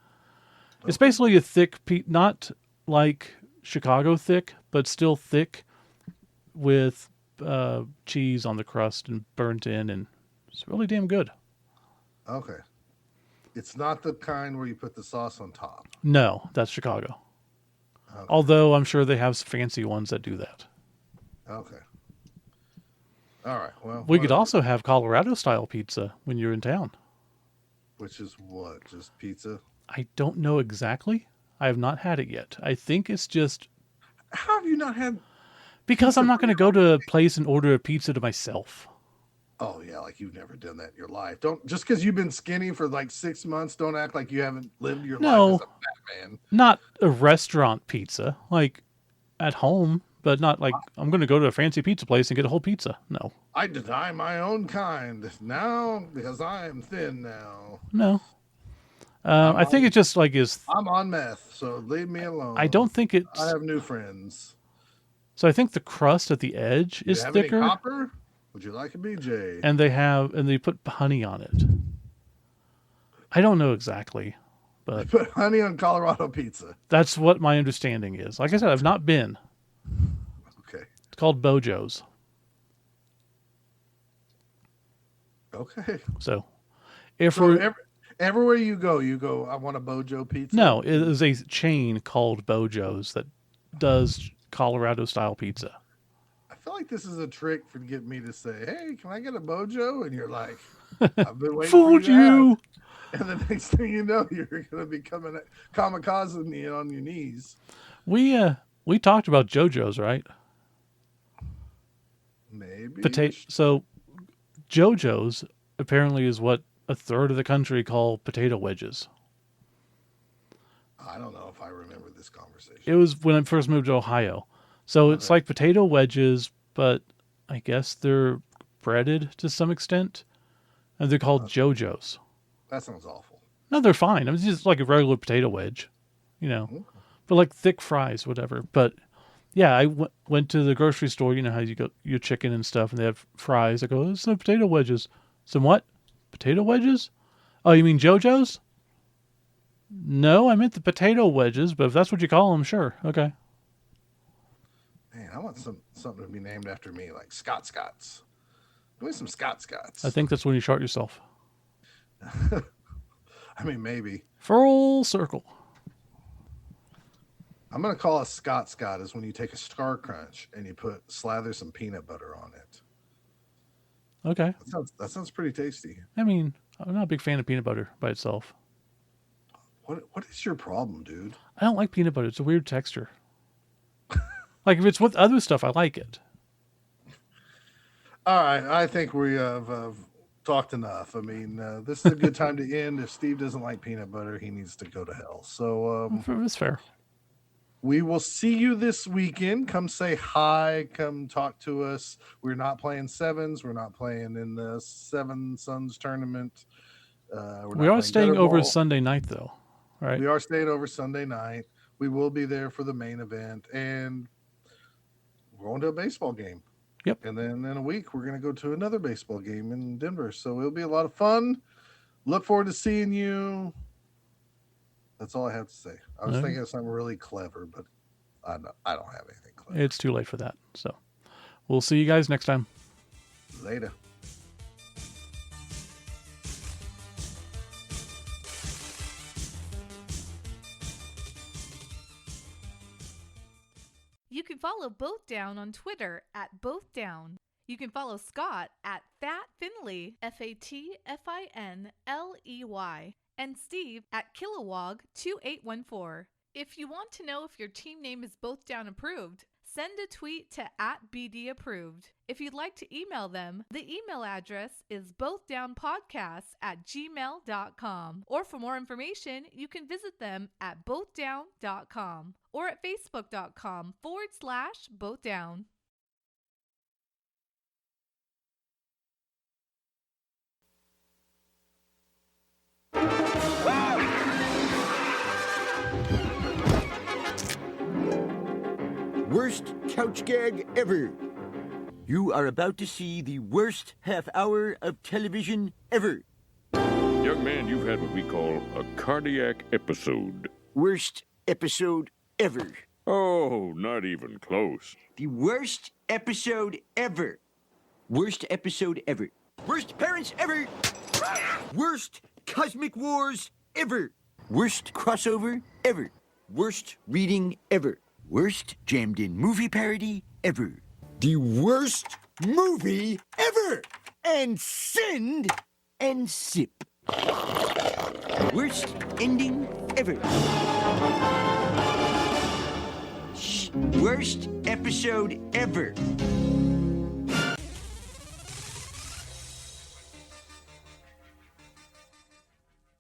It's Okay. basically a thick, not like Chicago thick, but still thick with cheese on the crust and burnt in, and it's really damn good. Okay. It's not the kind where you put the sauce on top. No, that's Chicago. Okay. Although I'm sure they have fancy ones that do that. Okay. All right. Well, We could whatever. also have Colorado style pizza when you're in town. Which is what? Just pizza? I don't know exactly. I have not had it yet. I think it's just How have you not had because pizza I'm not for going to go to a place and order a pizza to myself. Oh yeah, like you've never done that in your life. Don't just because you've been skinny for like 6 months, don't act like you haven't lived your life as No, a fat man. not a restaurant pizza, like at home, but not like I'm going to go to a fancy pizza place and get a whole pizza. No, I deny my own kind now because I am thin now. no. I'm I think on it just like is. I'm on meth, so leave me I alone. don't think I it's. have new friends. So I think the crust at the edge Do you is have any thicker, copper? Would you like a BJ? and they put honey on it. I don't know exactly, They but put honey on Colorado pizza. that's what my understanding is. Like I said, I've not been. Okay. It's called Bojo's. Okay. So if So we're everywhere you go, I want a Bojo pizza. no, it is a chain called Bojo's that does Colorado style pizza. I feel like this is a trick to get me to say, "Hey, can I get a Bojo?" And you're like, "I've been waiting for you Fooled to ask." you. And the next thing you know, you're going to be coming kamikaze me on your knees. We talked about JoJo's, right? Maybe. So JoJo's apparently is what a third of the country call potato wedges. I don't know if I remember this conversation. It was when I first moved to Ohio. So it's Okay. like potato wedges, but I guess they're breaded to some extent, and they're called JoJo's. That sounds awful. No, they're fine. I mean, it's just like a regular potato wedge, you know, Okay. but like thick fries, whatever. But yeah, I went to the grocery store. You know how you go your chicken and stuff, and they have fries. I go, there's some potato wedges. Some what? Potato wedges? Oh, you mean JoJo's? No, I meant the potato wedges, but if that's what you call them, sure. Okay. Man, I want something to be named after me, like Scott Scotts. Give me some Scott Scotts. I think that's when you shart yourself. I mean, maybe. Full circle. I'm gonna call a Scott Scott is when you take a Star Crunch and you slather some peanut butter on it. Okay. That sounds pretty tasty. I mean, I'm not a big fan of peanut butter by itself. What is your problem, dude? I don't like peanut butter. It's a weird texture. Like if it's with other stuff, I like it. All right, I think we have talked enough. I mean, this is a good time to end. If Steve doesn't like peanut butter, he needs to go to hell. So It's fair. we will see you this weekend. Come say hi. Come talk to us. We're not playing sevens. We're not playing in the Seven Sons tournament. We are staying over Gutterball. Sunday night, though, right? We are staying over Sunday night. We will be there for the main event, and we're going to a baseball game. Yep. And then in a week, we're going to go to another baseball game in Denver. So it'll be a lot of fun. Look forward to seeing you. That's all I have to say. I was thinking of something really clever, but I don't have anything clever. It's too late for that. So we'll see you guys next time. Later. You can follow Both Down on Twitter at Both Down. You can follow Scott at Fat Finley, FATFINLEY, and Steve at Kilowog2814. If you want to know if your team name is Both Down approved, send a tweet to @BDapproved. If you'd like to email them, the email address is bothdownpodcast@gmail.com. Or for more information, you can visit them at bothdown.com or at facebook.com/bothdown. Worst couch gag ever. You are about to see the worst half hour of television ever. Young man, you've had what we call a cardiac episode. Worst episode ever. Oh, not even close. The worst episode ever. Worst episode ever. Worst parents ever. Worst cosmic wars ever. Worst crossover ever. Worst reading ever. Worst jammed in movie parody ever. The worst movie ever. And send and sip. Worst ending ever. Worst episode ever.